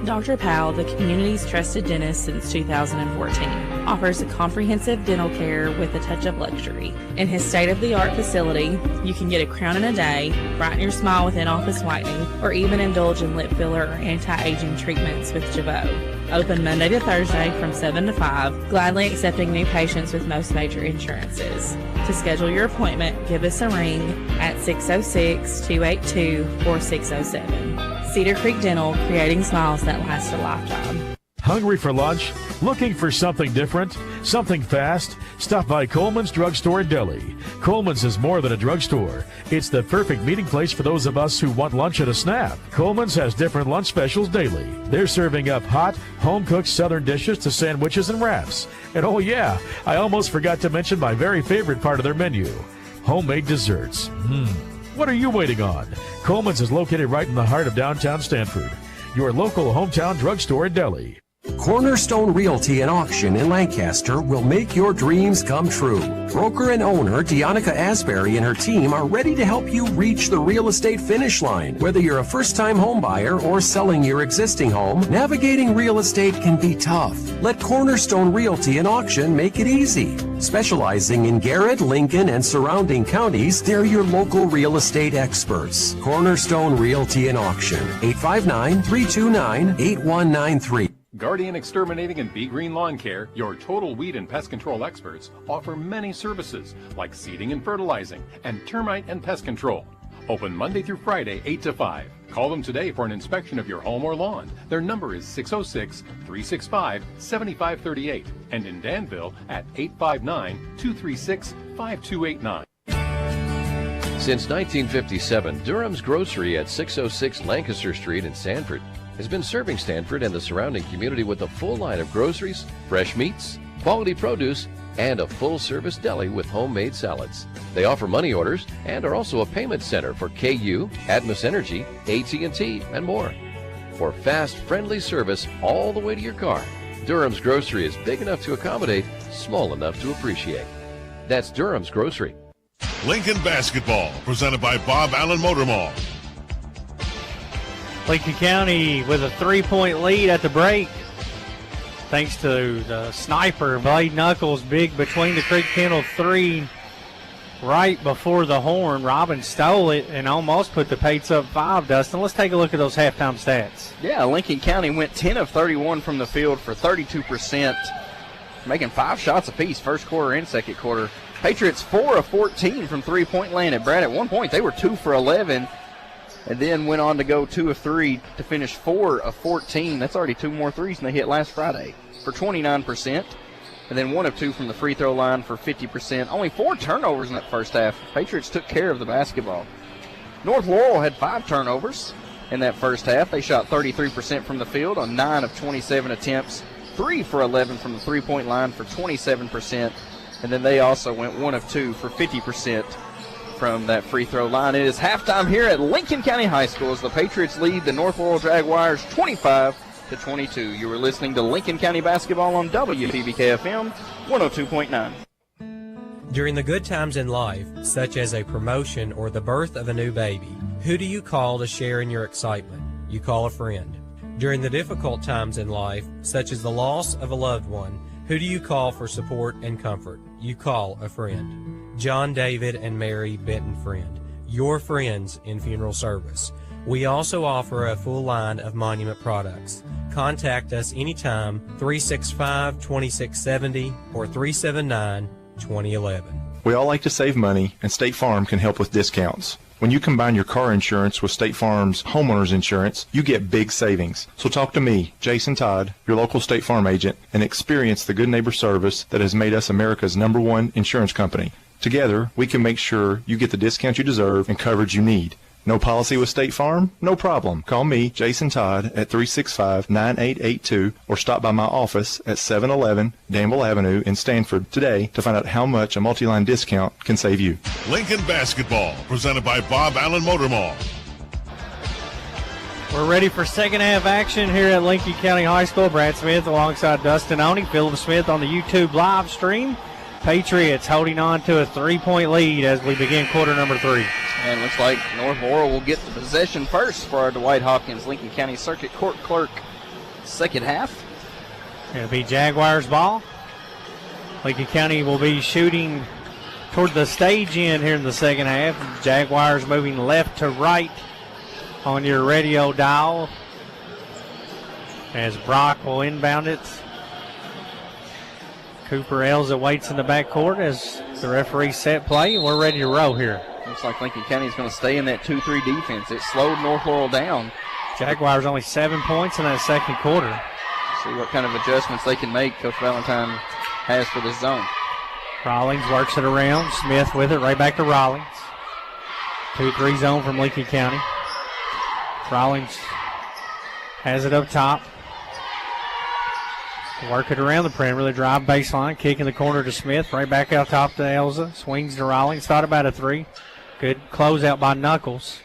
Dr. Powell, the community's trusted dentist since 2014, offers a comprehensive dental care with a touch of luxury. In his state-of-the-art facility, you can get a crown in a day, brighten your smile with in-office whitening, or even indulge in lip filler or anti-aging treatments with Jabot. Open Monday to Thursday from 7 to 5, gladly accepting new patients with most major insurances. To schedule your appointment, give us a ring at 606-282-4607. Cedar Creek Dental, creating smiles that last a lifetime. Hungry for lunch? Looking for something different? Something fast? Stop by Coleman's Drugstore and Deli. Coleman's is more than a drugstore. It's the perfect meeting place for those of us who want lunch at a snap. Coleman's has different lunch specials daily. They're serving up hot, home-cooked southern dishes to sandwiches and wraps. And oh yeah, I almost forgot to mention my very favorite part of their menu, homemade desserts. What are you waiting on? Coleman's is located right in the heart of downtown Stanford. Your local hometown drugstore and deli. Cornerstone Realty and Auction in Lancaster will make your dreams come true. Broker and owner Deonica Asbury and her team are ready to help you reach the real estate finish line. Whether you're a first-time home buyer or selling your existing home, navigating real estate can be tough. Let Cornerstone Realty and Auction make it easy. Specializing in Garrett, Lincoln, and surrounding counties, they're your local real estate experts. Cornerstone Realty and Auction, 859-329-8193. Guardian Exterminating and Be Green Lawn Care, your total weed and pest control experts, offer many services like seeding and fertilizing and termite and pest control. Open Monday through Friday, 8 to 5. Call them today for an inspection of your home or lawn. Their number is 606-365-7538 and in Danville at 859-236-5289. Since 1957, Durham's Grocery at 606 Lancaster Street in Sanford has been serving Stanford and the surrounding community with a full line of groceries, fresh meats, quality produce, and a full-service deli with homemade salads. They offer money orders and are also a payment center for KU, Atmos Energy, AT&T, and more. For fast, friendly service all the way to your car, Durham's Grocery is big enough to accommodate, small enough to appreciate. That's Durham's Grocery. Lincoln Basketball, presented by Bob Allen Motor Mall. Lincoln County with a 3-point lead at the break. Thanks to the sniper, Blade Knuckles, big between the creek kennel three right before the horn. Robin stole it and almost put the Pates up 5, Dustin. Let's take a look at those halftime stats. Yeah, Lincoln County went 10 of 31 from the field for 32%, making 5 shots apiece first quarter and second quarter. Patriots 4 of 14 from three-point land. At Brad, at one point, they were 2 for 11. And then went on to go 2 of 3 to finish 4 of 14. That's already 2 more threes than they hit last Friday for 29%. And then 1 of 2 from the free throw line for 50%. Only 4 turnovers in that first half. Patriots took care of the basketball. North Laurel had 5 turnovers in that first half. They shot 33% from the field on 9 of 27 attempts. 3 for 11 from the three-point line for 27%. And then they also went 1 of 2 for 50% from that free throw line. It is halftime here at Lincoln County High School as the Patriots lead the North Laurel Jaguars 25-22. You were listening to Lincoln County Basketball on WPBK-FM 102.9. During the good times in life, such as a promotion or the birth of a new baby, who do you call to share in your excitement? You call a friend. During the difficult times in life, such as the loss of a loved one, who do you call for support and comfort? You call a friend. John David and Mary Benton Friend, your friends in funeral service. We also offer a full line of Monument products. Contact us anytime, 365-2670 or 379-2011. We all like to save money, and State Farm can help with discounts. When you combine your car insurance with State Farm's homeowner's insurance, you get big savings. So talk to me, Jason Todd, your local State Farm agent, and experience the good neighbor service that has made us America's #1 insurance company. Together, we can make sure you get the discount you deserve and coverage you need. No policy with State Farm? No problem. Call me, Jason Todd, at 365-9882 or stop by my office at 711 Danville Avenue in Stanford today to find out how much a multi-line discount can save you. Lincoln Basketball, presented by Bob Allen Motor Mall. We're ready for second half action here at Lincoln County High School. Brad Smith alongside Dustin Oney, Philip Smith on the YouTube live stream. Patriots holding on to a 3-point lead as we begin quarter number 3. And looks like North Laurel will get the possession first for our Dwight Hawkins Lincoln County Circuit Court Clerk second half. It'll be Jaguars ball. Lincoln County will be shooting toward the stage end here in the second half. Jaguars moving left to right on your radio dial as Brock will inbound it. Cooper Elza waits in the backcourt as the referee set play. We're ready to roll here. Looks like Lincoln County is going to stay in that 2-3 defense. It slowed North Laurel down. Jaguars only 7 points in that second quarter. See what kind of adjustments they can make Coach Valentine has for this zone. Rawlings works it around. Smith with it, right back to Rawlings. 2-3 zone from Lincoln County. Rawlings has it up top. Work it around the perimeter, the drive baseline, kick in the corner to Smith, right back out top to Elza. Swings to Rawlings, thought about a 3. Good closeout by Knuckles.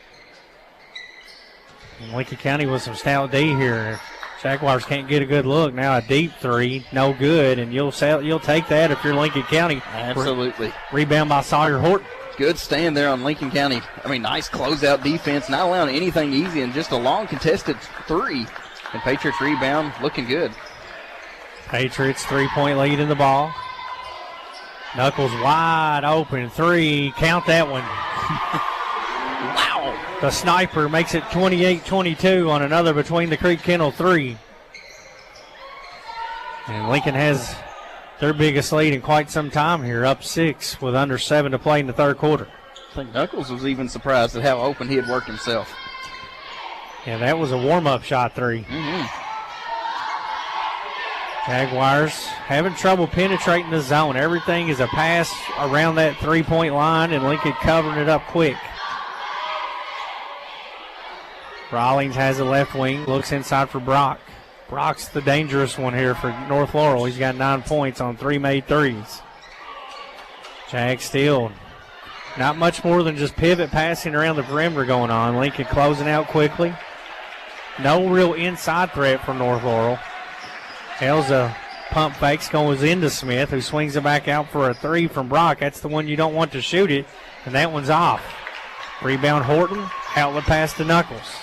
And Lincoln County with some stout D here. Jaguars can't get a good look. Now a deep 3, no good, and you'll take that if you're Lincoln County. Absolutely. Rebound by Sawyer Horton. Good stand there on Lincoln County. I mean, nice closeout defense, not allowing anything easy, and just a long contested 3. And Patriots rebound, looking good. Patriots 3-point lead in the ball. Knuckles wide open 3. Count that one. Wow. The sniper makes it 28-22 on another Between the Creek Kennel 3. And Lincoln has their biggest lead in quite some time here, up 6 with under 7 to play in the third quarter. I think Knuckles was even surprised at how open he had worked himself. Yeah, that was a warm-up shot 3. Mm-hmm. Jaguars having trouble penetrating the zone. Everything is a pass around that 3-point line, and Lincoln covering it up quick. Rawlings has the left wing, looks inside for Brock. Brock's the dangerous one here for North Laurel. He's got 9 points on 3 made threes. Jag still not much more than just pivot passing around the perimeter going on. Lincoln closing out quickly. No real inside threat for North Laurel. Elza pump fakes, goes into Smith, who swings it back out for a 3 from Brock. That's the one you don't want to shoot it, and that one's off. Rebound Horton, outlet pass to Knuckles.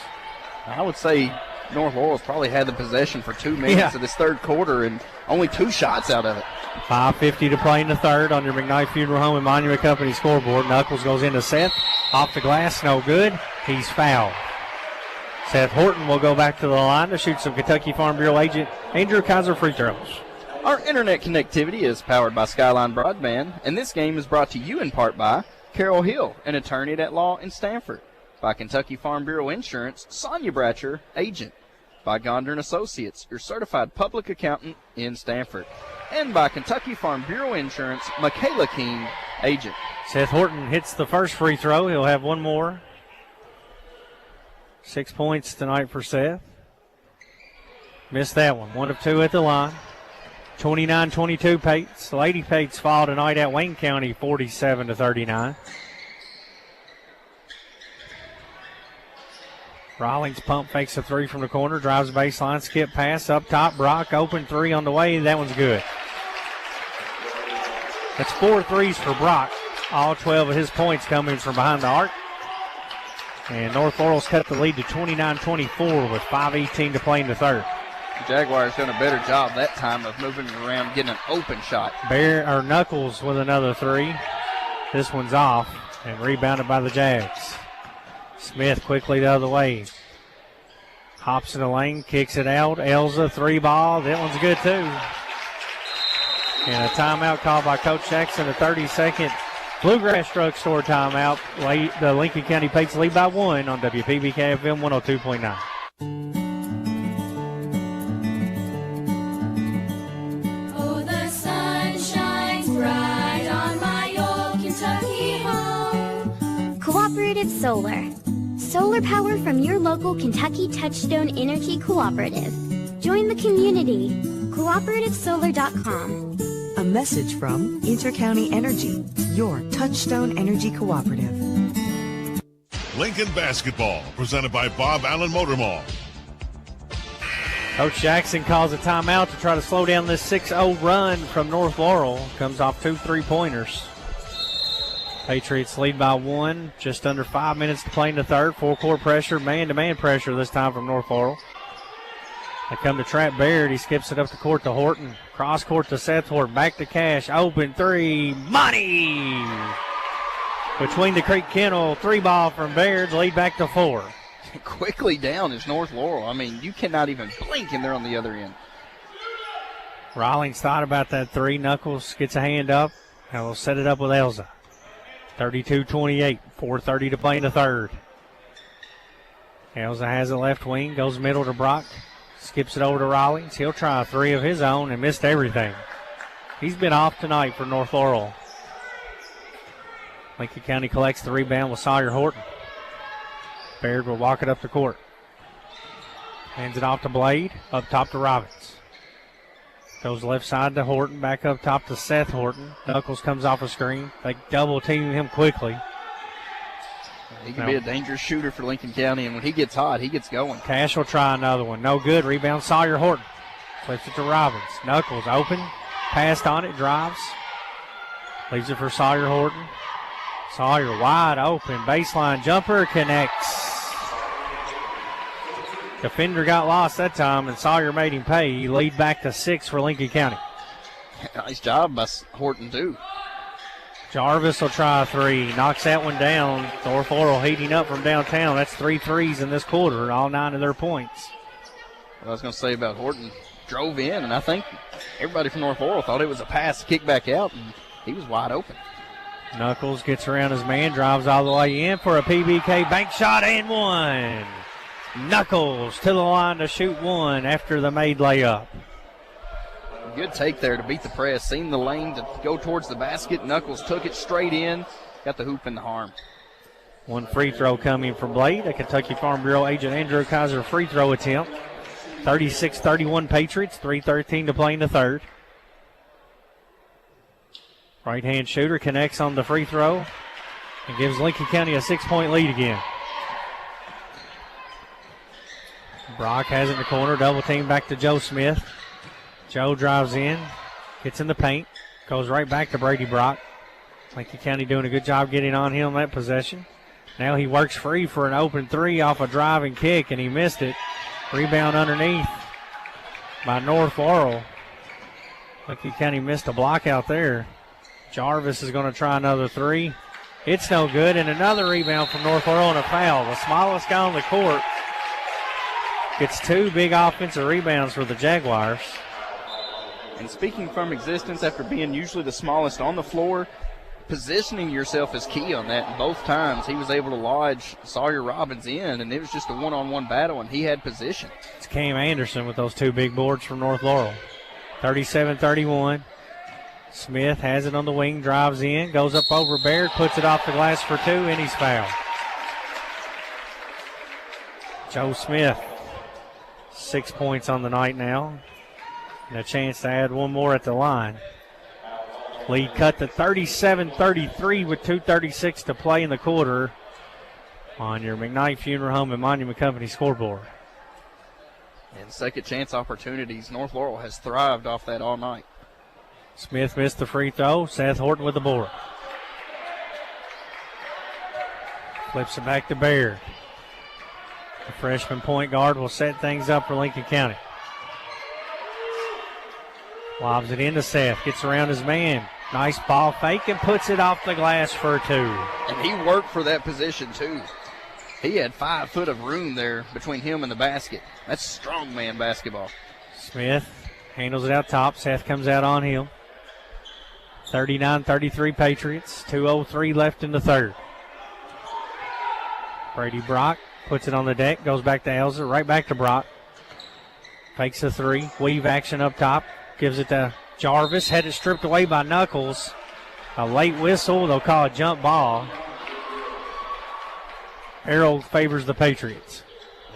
I would say North Laurel's probably had the possession for 2 minutes of this third quarter and only 2 shots out of it. 5:50 to play in the third on your McKnight Funeral Home and Monument Company scoreboard. Knuckles goes into Seth. Off the glass, no good. He's fouled. Seth Horton will go back to the line to shoot some Kentucky Farm Bureau agent Andrew Kaiser free throws. Our internet connectivity is powered by Skyline Broadband, and this game is brought to you in part by Carol Hill, an attorney at law in Stanford. By Kentucky Farm Bureau Insurance, Sonia Bratcher, agent. By Gondner & Associates, your certified public accountant in Stanford. And by Kentucky Farm Bureau Insurance, Michaela King, agent. Seth Horton hits the first free throw. He'll have one more. 6 points tonight for Seth. Missed that one. 1 of 2 at the line. 29-22 Pates. Lady Pates fall tonight at Wayne County 47-39. Rawlings pump fakes a three from the corner, drives baseline, skip pass, up top, Brock, open three on the way, that one's good. That's 4 threes for Brock. All 12 of his points coming from behind the arc. And North Laurel's cut the lead to 29-24 with 5:18 to play in the third. The Jaguars done a better job that time of moving it around, getting an open shot. Knuckles with another three. This one's off and rebounded by the Jags. Smith quickly the other way. Hops in the lane, kicks it out. Elza, three ball. That one's good too. And a timeout called by Coach Jackson, a 30-second Bluegrass Drugstore timeout. The Lincoln County Patriots lead by 1 on WPBK FM 102.9. Oh, the sun shines bright on my old Kentucky home. Cooperative Solar. Solar power from your local Kentucky Touchstone Energy Cooperative. Join the community. CooperativeSolar.com. A message from Intercounty Energy, your Touchstone Energy Cooperative. Lincoln Basketball, presented by Bob Allen Motor Mall. Coach Jackson calls a timeout to try to slow down this 6-0 run from North Laurel. Comes off 2 3-pointers. Patriots lead by 1, just under 5 minutes to play in the third. Full-court pressure, man-to-man pressure this time from North Laurel. They come to trap Baird. He skips it up the court to Horton. Cross court to Seth Horton. Back to Cash. Open three. Money! Between the Creek Kennel. 3-ball from Baird. Lead back to 4. Quickly down is North Laurel. I mean, you cannot even blink and they're on the other end. Rawlings thought about that three. Knuckles gets a hand up. And we'll set it up with Elza. 32-28. 4:30 to play in the third. Elza has it left wing. Goes middle to Brock. Skips it over to Rawlings. He'll try a three of his own and missed everything. He's been off tonight for North Laurel. Lincoln County collects the rebound with Sawyer Horton. Baird will walk it up the court. Hands it off to Blade. Up top to Robbins. Goes left side to Horton. Back up top to Seth Horton. Knuckles comes off a screen. They double team him quickly. He can be a dangerous shooter for Lincoln County, and when he gets hot, he gets going. Cash will try another one. No good. Rebound Sawyer Horton. Flips it to Robbins. Knuckles open. Passed on it. Drives. Leaves it for Sawyer Horton. Sawyer wide open. Baseline jumper. Connects. Defender got lost that time, and Sawyer made him pay. He lead back to 6 for Lincoln County. Nice job by Horton, too. Jarvis will try a three. Knocks that one down. North Laurel heating up from downtown. That's 3 threes in this quarter, all 9 of their points. What I was going to say about Horton, drove in, and I think everybody from North Laurel thought it was a pass to kick back out, and he was wide open. Knuckles gets around his man, drives all the way in for a PBK bank shot and one. Knuckles to the line to shoot one after the made layup. Good take there to beat the press. Seen the lane to go towards the basket. Knuckles took it straight in. Got the hoop in the arm. One free throw coming from Blade. A Kentucky Farm Bureau agent Andrew Kaiser free throw attempt. 36-31 Patriots. 3:13 to play in the third. Right-hand shooter connects on the free throw and gives Lincoln County a 6-point lead again. Brock has it in the corner. Double team back to Joe Smith. Joe drives in, gets in the paint, goes right back to Brady Brock. Lincoln County doing a good job getting on him that possession. Now he works free for an open three off a drive and kick, and he missed it. Rebound underneath by North Laurel. Lincoln County missed a block out there. Jarvis is going to try another three. It's no good, and another rebound from North Laurel and a foul. The smallest guy on the court gets 2 big offensive rebounds for the Jaguars. And speaking from existence, after being usually the smallest on the floor, positioning yourself is key on that. And both times he was able to lodge Sawyer Robbins in, and it was just a one-on-one battle, and he had position. It's Cam Anderson with those 2 big boards from North Laurel. 37-31. Smith has it on the wing, drives in, goes up over Baird, puts it off the glass for 2, and he's fouled. Joe Smith, 6 points on the night now. And a chance to add one more at the line. Lead cut to 37-33 with 2:36 to play in the quarter. on your McKnight Funeral Home and Monument Company scoreboard. And second chance opportunities. North Laurel has thrived off that all night. Smith missed the free throw. Seth Horton with the board. Flips it back to Baird. The freshman point guard will set things up for Lincoln County. Lobs it into Seth. Gets around his man. Nice ball fake and puts it off the glass for two. And he worked for that position, too. He had 5 foot of room there between him and the basket. That's strongman basketball. Smith handles it out top. Seth comes out on him. 39-33 Patriots. 2:03 left in the third. Brady Brock puts it on the deck. Goes back to Elzer. Right back to Brock. Fakes a three. Weave action up top. Gives it to Jarvis. Had it stripped away by Knuckles. A late whistle. They'll call a jump ball. Arrow favors the Patriots.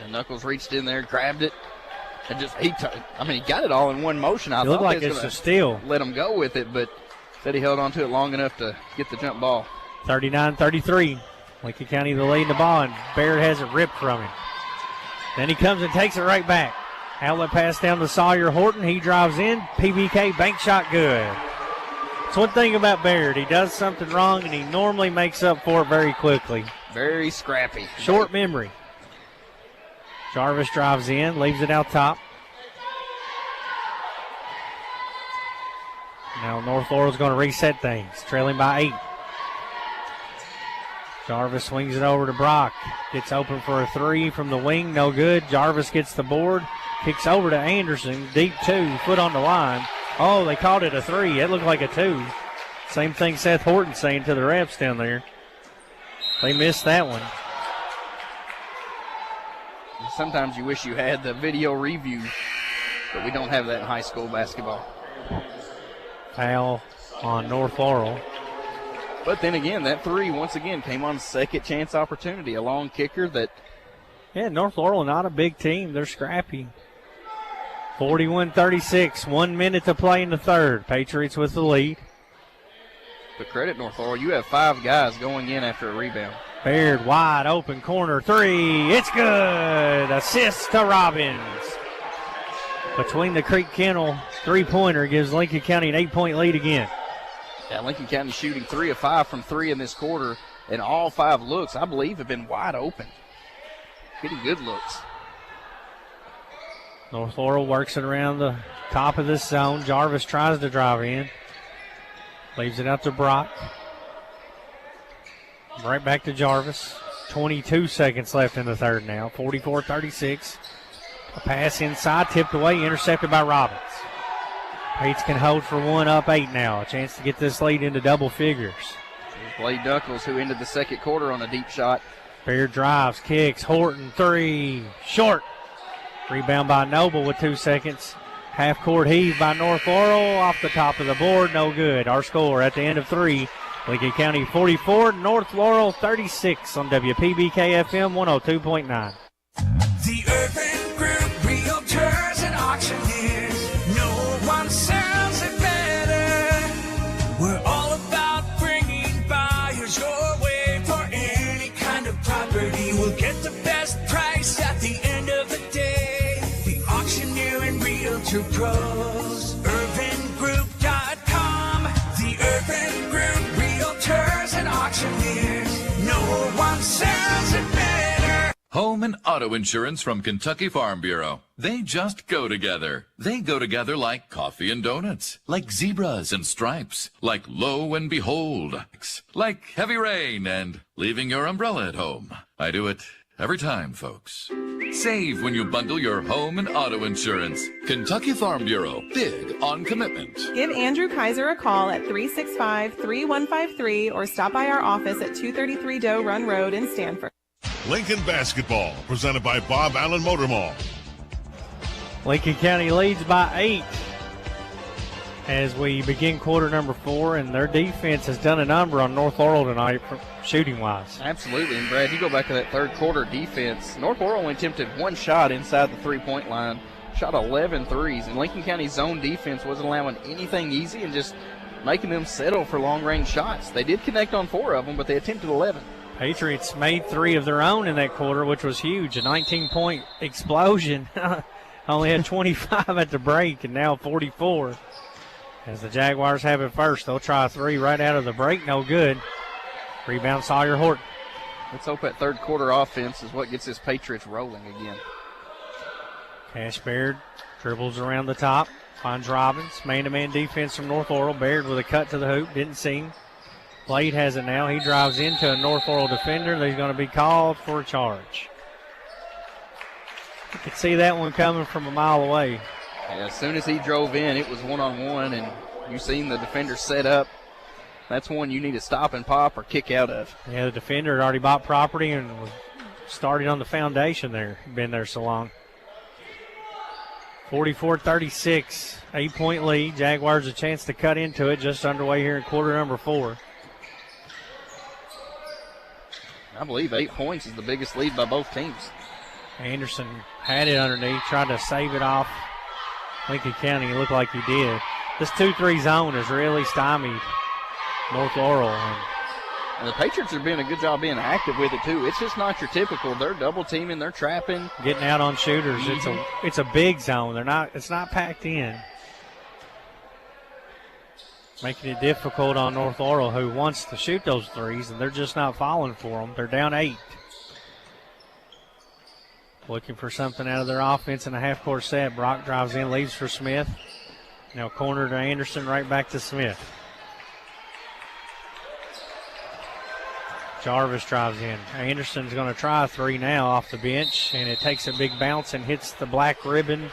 And Knuckles reached in there, grabbed it, and just he got it all in one motion. I It looked thought like they it's was a steal. let him go with it, but said he held on to it long enough to get the jump ball. 39-33. Lincoln County the lead in the ball, and Baird has it ripped from him. Then he comes and takes it right back. Outlet pass down to Sawyer Horton. He drives in. PBK bank shot good. It's one thing about Baird. He does something wrong, and he normally makes up for it very quickly. Very scrappy. Short memory. Jarvis drives in, leaves it out top. Now North Laurel's going to reset things, trailing by 8. Jarvis swings it over to Brock. Gets open for a three from the wing, no good. Jarvis gets the board, kicks over to Anderson, deep 2, foot on the line. Oh, they called it a 3. It looked like a 2. Same thing Seth Horton saying to the refs down there. They missed that one. Sometimes you wish you had the video review, but we don't have that in high school basketball. Foul on North Laurel. But then again, that 3 once again came on second chance opportunity. A long kicker that. Yeah, North Laurel not a big team. They're scrappy. 41-36. 1 minute to play in the third. Patriots with the lead. But credit North Laurel, you have 5 guys going in after a rebound. Baird wide open corner 3. It's good. Assist to Robbins. Between the Creek Kennel three-pointer gives Lincoln County an 8-point lead again. Yeah, Lincoln County shooting 3 of 5 from 3 in this quarter, and all 5 looks, I believe, have been wide open. Getting good looks. North Laurel works it around the top of this zone. Jarvis tries to drive in. Leaves it out to Brock. Right back to Jarvis. 22 seconds left in the third now. 44-36. A pass inside, tipped away, intercepted by Robbins. Pates can hold for one, up 8 now. A chance to get this lead into double figures. Blade Knuckles, who ended the second quarter on a deep shot. Baird drives, kicks, Horton 3, short. Rebound by Noble with 2 seconds. Half-court heave by North Laurel, off the top of the board, no good. Our score at the end of 3, Lincoln County 44, North Laurel 36 on WPBK FM 102.9. The Urban Group Realtors and Auctioneers. No one sells it better. We're all about bringing buyers your way for any kind of property. We'll get the best price at the end of the day. The Auctioneer and Realtor Pros. UrbanGroup.com. The Urban Group Realtors and Auctioneers. No one sells it better. Home and auto insurance from Kentucky Farm Bureau. They just go together. They go together like coffee and donuts, like zebras and stripes, like lo and behold, like heavy rain and leaving your umbrella at home. I do it every time, folks. Save when you bundle your home and auto insurance. Kentucky Farm Bureau, big on commitment. Give Andrew Kaiser a call at 365-3153 or stop by our office at 233 Doe Run Road in Stanford. Lincoln Basketball, presented by Bob Allen Motor Mall. Lincoln County leads by 8 as we begin quarter number 4, and their defense has done a number on North Laurel tonight shooting-wise. Absolutely, and Brad, you go back to that third quarter defense. North Laurel only attempted 1 shot inside the three-point line, shot 11 threes, and Lincoln County's zone defense wasn't allowing anything easy and just making them settle for long-range shots. They did connect on 4 of them, but they attempted 11. Patriots made 3 of their own in that quarter, which was huge. A 19-point explosion. Only had 25 at the break, and now 44. As the Jaguars have it first, they'll try a 3 right out of the break. No good. Rebound Sawyer Horton. Let's hope that third quarter offense is what gets this Patriots rolling again. Cash Baird dribbles around the top, finds Robbins. Man-to-man defense from North Laurel. Baird with a cut to the hoop, didn't see him. Blade has it now. He drives into a North Laurel defender. He's going to be called for a charge. You could see that one coming from a mile away. Yeah, as soon as he drove in, it was one-on-one, and you seen the defender set up. That's one you need to stop and pop or kick out of. Yeah, the defender had already bought property and was started on the foundation there. Been there so long. 44-36, 8-point lead. Jaguars a chance to cut into it. Just underway here in quarter number 4. I believe 8 points is the biggest lead by both teams. Anderson had it underneath, tried to save it off Lincoln County. It looked like he did. This 2-3 zone has really stymied North Laurel. And the Patriots are doing a good job being active with it, too. It's just not your typical. They're double teaming, they're trapping. Getting out on shooters. It's a big zone. It's not packed in. Making it difficult on North Laurel, who wants to shoot those threes, and they're just not falling for them. They're down 8. Looking for something out of their offense in a half-court set. Brock drives in, leaves for Smith. Now corner to Anderson, right back to Smith. Jarvis drives in. Anderson's going to try a 3 now off the bench, and it takes a big bounce and hits the black ribbon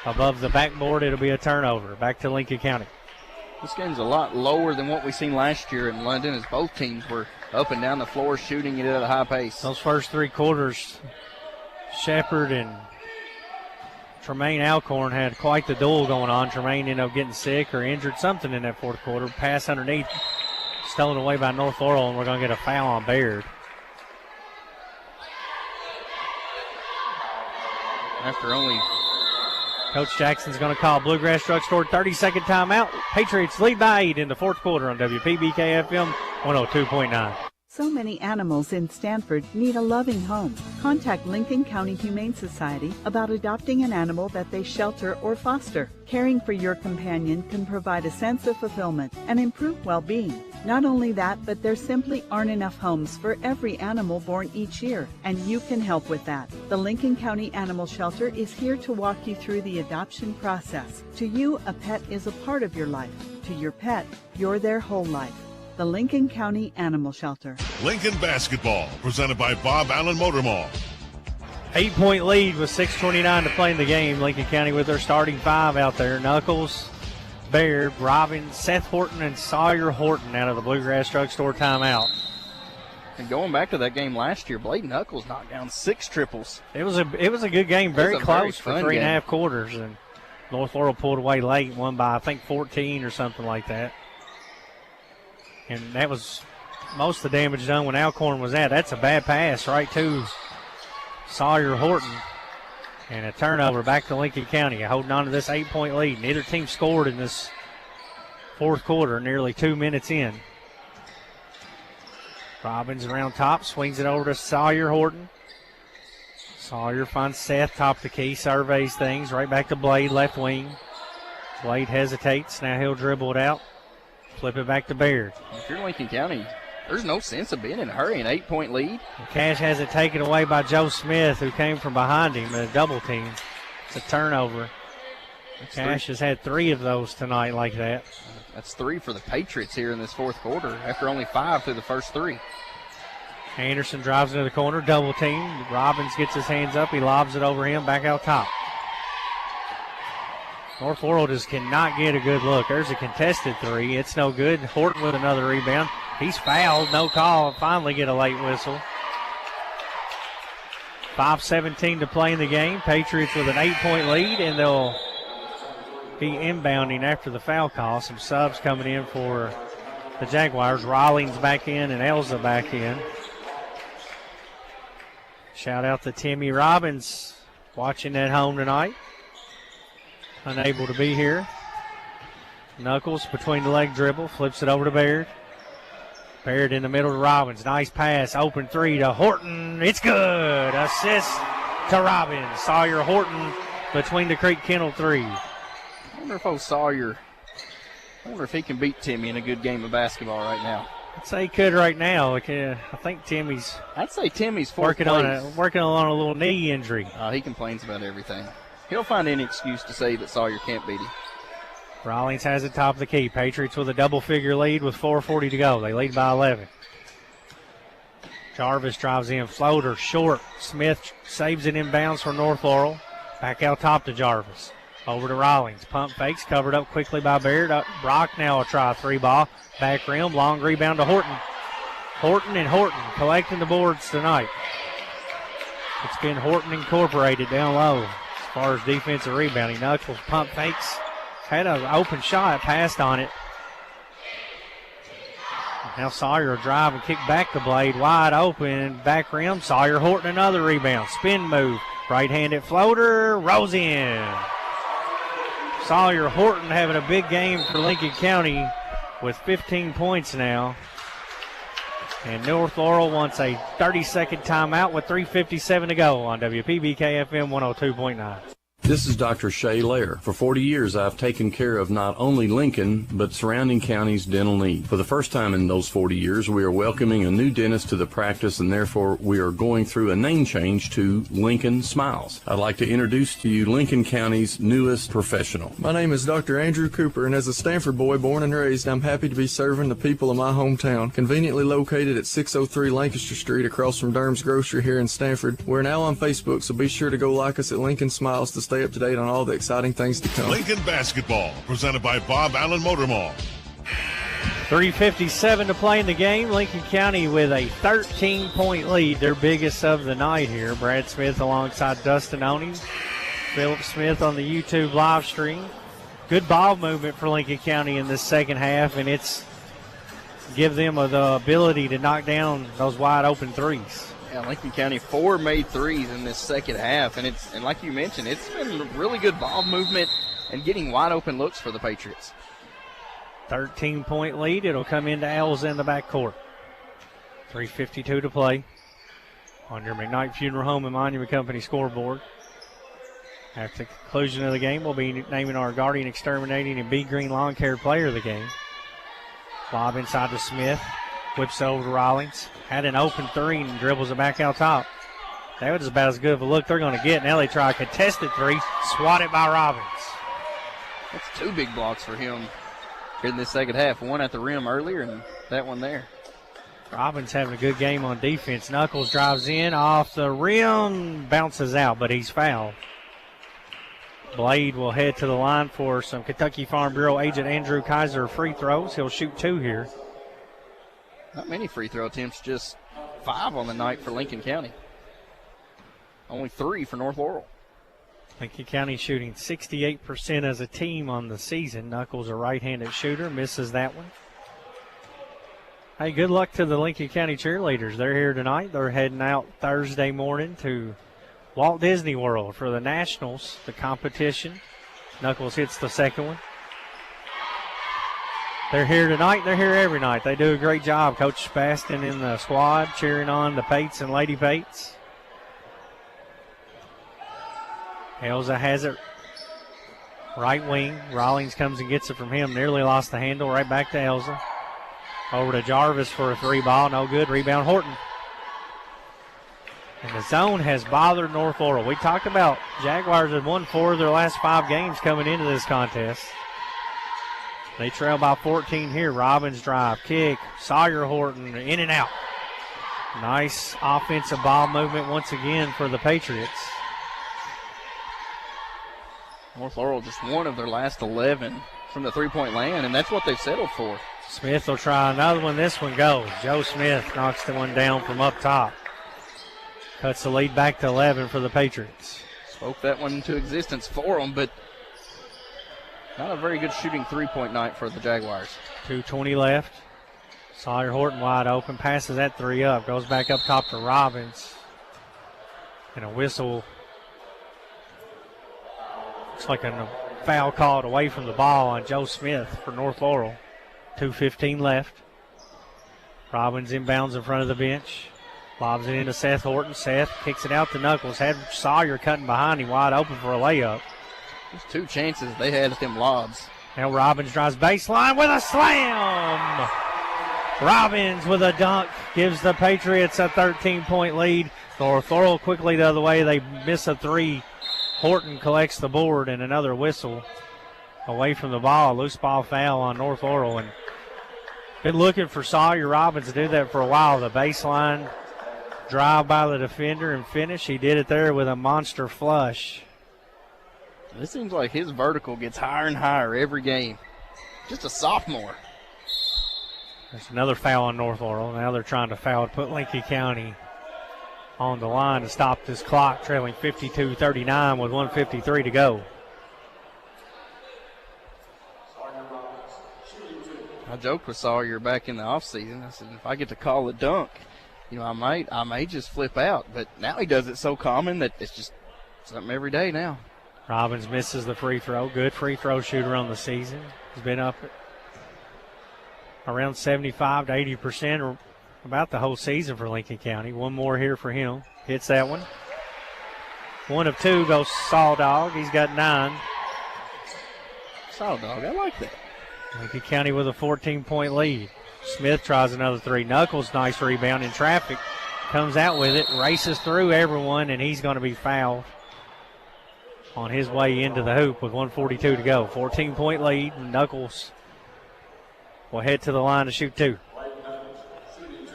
above the backboard. It'll be a turnover. Back to Lincoln County. This game's a lot lower than what we seen last year in London, as both teams were up and down the floor shooting it at a high pace. Those first 3 quarters, Shepard and Tremaine Alcorn had quite the duel going on. Tremaine ended up getting sick or injured, something in that fourth quarter. Pass underneath, stolen away by North Laurel, and we're going to get a foul on Baird. After only... Coach Jackson's going to call Bluegrass Drugstore 30-second timeout. Patriots lead by 8 in the fourth quarter on WPBK FM 102.9. So many animals in Stanford need a loving home. Contact Lincoln County Humane Society about adopting an animal that they shelter or foster. Caring for your companion can provide a sense of fulfillment and improve well-being. Not only that, but there simply aren't enough homes for every animal born each year, and you can help with that. The Lincoln County Animal Shelter is here to walk you through the adoption process. To you, a pet is a part of your life. To your pet, you're their whole life. The Lincoln County Animal Shelter. Lincoln Basketball, presented by Bob Allen Motor Mall. 8-point lead with 6:29 to play in the game. Lincoln County with their starting 5 out there. Knuckles, Baird, Robbins, Seth Horton, and Sawyer Horton out of the Bluegrass Drugstore timeout. And going back to that game last year, Blade Knuckles knocked down 6 triples. It was a good game, very close for 3.5 quarters, and North Laurel pulled away late, won by I think 14 or something like that. And that was most of the damage done when Alcorn was out. That's a bad pass right to Sawyer Horton. And a turnover back to Lincoln County, holding on to this 8-point lead. Neither team scored in this fourth quarter, nearly 2 minutes in. Robbins around top, swings it over to Sawyer Horton. Sawyer finds Seth, top of the key, surveys things, right back to Blade, left wing. Blade hesitates, now he'll dribble it out. Flip it back to Baird. If you're Lincoln County, there's no sense of being in a hurry. An 8-point lead. Cash has it taken away by Joe Smith, who came from behind him in a double team. It's a turnover. Cash has had 3 of those tonight like that. That's 3 for the Patriots here in this fourth quarter after only 5 through the first 3. Anderson drives into the corner, double team. Robbins gets his hands up. He lobs it over him, back out top. North Laurel just cannot get a good look. There's a contested 3. It's no good. Horton with another rebound. He's fouled. No call. Finally get a late whistle. 5:17 to play in the game. Patriots with an 8-point lead, and they'll be inbounding after the foul call. Some subs coming in for the Jaguars. Rawlings back in and Elza back in. Shout out to Timmy Robbins watching at home tonight. Unable to be here. Knuckles between the leg dribble, flips it over to Baird. Baird in the middle to Robbins. Nice pass. Open three to Horton. It's good. Assist to Robbins. Sawyer Horton between the Creek Kennel three. I wonder if old Sawyer, I wonder if he can beat Timmy in a good game of basketball right now. I'd say he could right now. I think Timmy's. I'd say Timmy's working on a little knee injury. He complains about everything. He'll find any excuse to say that Sawyer can't beat him. Rawlings has it top of the key. Patriots with a double-figure lead with 4:40 to go. They lead by 11. Jarvis drives in. Floater short. Smith saves it inbounds for North Laurel. Back out top to Jarvis. Over to Rawlings. Pump fakes covered up quickly by Baird. Brock now a try three ball. Back rim. Long rebound to Horton. Horton collecting the boards tonight. It's been Horton Incorporated down low as far as defensive rebounding. Knuckles pump fakes. Had an open shot, passed on it. Now Sawyer will drive and kick back the blade, wide open, back rim. Sawyer Horton another rebound, spin move, right-handed floater, rolls in. Sawyer Horton having a big game for Lincoln County with 15 points now. And North Laurel wants a 30-second timeout with 3:57 to go on WPBK FM 102.9. This is Dr. Shay Lair. For 40 years, I've taken care of not only Lincoln, but surrounding counties' dental needs. For the first time in those 40 years, we are welcoming a new dentist to the practice, and therefore we are going through a name change to Lincoln Smiles. I'd like to introduce to you Lincoln County's newest professional. My name is Dr. Andrew Cooper, and as a Stanford boy born and raised, I'm happy to be serving the people of my hometown. Conveniently located at 603 Lancaster Street across from Durham's Grocery here in Stanford. We're now on Facebook, so be sure to go like us at Lincoln Smiles to stay up to date on all the exciting things to come. Lincoln Basketball, presented by Bob Allen Motor Mall. 3:57 to play in the game. Lincoln County with a 13-point lead, their biggest of the night here. Brad Smith alongside Dustin Oney. Philip Smith on the YouTube live stream. Good ball movement for Lincoln County in this second half, and it's give them the ability to knock down those wide open threes. Yeah, Lincoln County 4 made threes in this second half, and like you mentioned, it's been really good ball movement and getting wide open looks for the Patriots. 13-point lead. It'll come into Elza in the backcourt. 3:52 to play on your McKnight Funeral Home and Monument Company scoreboard. After the conclusion of the game, we'll be naming our Guardian Exterminating and Bee Green Lawn Care player of the game. Lob inside to Smith. Whips over to Rawlings. Had an open three and dribbles it back out top. That was about as good of a look they're going to get. Now they try a contested three. Swatted by Robbins. That's two big blocks for him here in this second half. One at the rim earlier and that one there. Robbins having a good game on defense. Knuckles drives in off the rim. Bounces out, but he's fouled. Blade will head to the line for some Kentucky Farm Bureau agent Andrew Kaiser free throws. He'll shoot two here. Not many free throw attempts, just 5 on the night for Lincoln County. Only 3 for North Laurel. Lincoln County shooting 68% as a team on the season. Knuckles a right-handed shooter, misses that one. Hey, good luck to the Lincoln County cheerleaders. They're here tonight. They're heading out Thursday morning to Walt Disney World for the Nationals, the competition. Knuckles hits the second one. They're here tonight. They're here every night. They do a great job. Coach Spaston in the squad cheering on the Pates and Lady Pates. Elza has it right wing. Rawlings comes and gets it from him. Nearly lost the handle. Right back to Elza. Over to Jarvis for a three ball. No good. Rebound Horton. And the zone has bothered North Laurel. We talked about Jaguars had won 4 of their last 5 games coming into this contest. They trail by 14 here. Robbins drive, kick, Sawyer Horton in and out. Nice offensive ball movement once again for the Patriots. North Laurel just one of their last 11 from the three-point land, and that's what they've settled for. Smith will try another one. This one goes. Joe Smith knocks the one down from up top. Cuts the lead back to 11 for the Patriots. Spoke that one into existence for them, but not a very good shooting three-point night for the Jaguars. 2:20 left. Sawyer Horton wide open. Passes that three up. Goes back up top to Robbins. And a whistle. Looks like a foul called away from the ball on Joe Smith for North Laurel. 2:15 left. Robbins inbounds in front of the bench. Lobs it into Seth Horton. Seth kicks it out to Knuckles. Had Sawyer cutting behind him wide open for a layup. There's two chances they had at them lobs. Now Robbins drives baseline with a slam. Robbins with a dunk gives the Patriots a 13-point lead. North Laurel quickly the other way. They miss a three. Horton collects the board and another whistle away from the ball. Loose ball foul on North Laurel. And been looking for Sawyer Robbins to do that for a while. The baseline drive by the defender and finish. He did it there with a monster flush. It seems like his vertical gets higher and higher every game. Just a sophomore. There's another foul on North Laurel. Now they're trying to foul to put Lincoln County on the line to stop this clock, trailing 52-39 with 1:53 to go. I joked with Sawyer back in the offseason. I said, if I get to call a dunk, I may just flip out. But now he does it so common that it's just something every day now. Robbins misses the free throw. Good free throw shooter on the season. He's been up at around 75 to 80% about the whole season for Lincoln County. One more here for him. Hits that one. One of two goes Sawdog. He's got 9. Sawdog, I like that. Lincoln County with a 14-point lead. Smith tries another three. Knuckles, nice rebound in traffic. Comes out with it, races through everyone, and he's going to be fouled on his way into the hoop with 1:42 to go. 14-point lead. Knuckles will head to the line to shoot 2.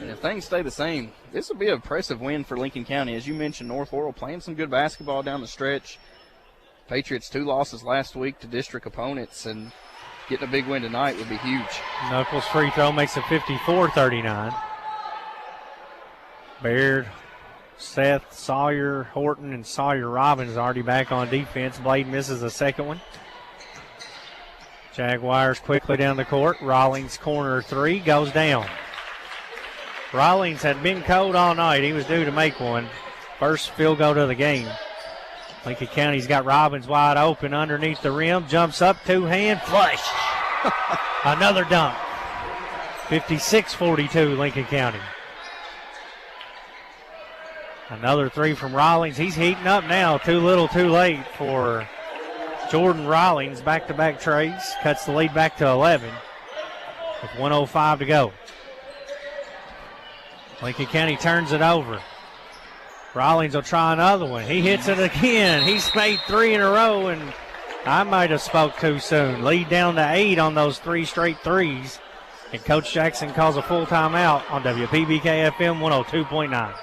And if things stay the same, this will be an impressive win for Lincoln County. As you mentioned, North Laurel playing some good basketball down the stretch. Patriots 2 losses last week to district opponents, and getting a big win tonight would be huge. Knuckles' free throw makes it 54-39. Baird, Seth, Sawyer, Horton, and Sawyer Robbins already back on defense. Blade misses a second one. Jaguars quickly down the court. Rawlings corner 3 goes down. Rawlings had been cold all night. He was due to make one. First field goal of the game. Lincoln County's got Robbins wide open underneath the rim. Jumps up, 2-hand flush. Another dunk. 56-42 Lincoln County. Another 3 from Rawlings. He's heating up now. Too little, too late for Jordan Rawlings. Back-to-back trays. Cuts the lead back to 11 with 1:05 to go. Lincoln County turns it over. Rawlings will try another one. He hits it again. He's made 3 in a row, and I might have spoke too soon. Lead down to 8 on those 3 straight threes. And Coach Jackson calls a full timeout on WPBK FM 102.9.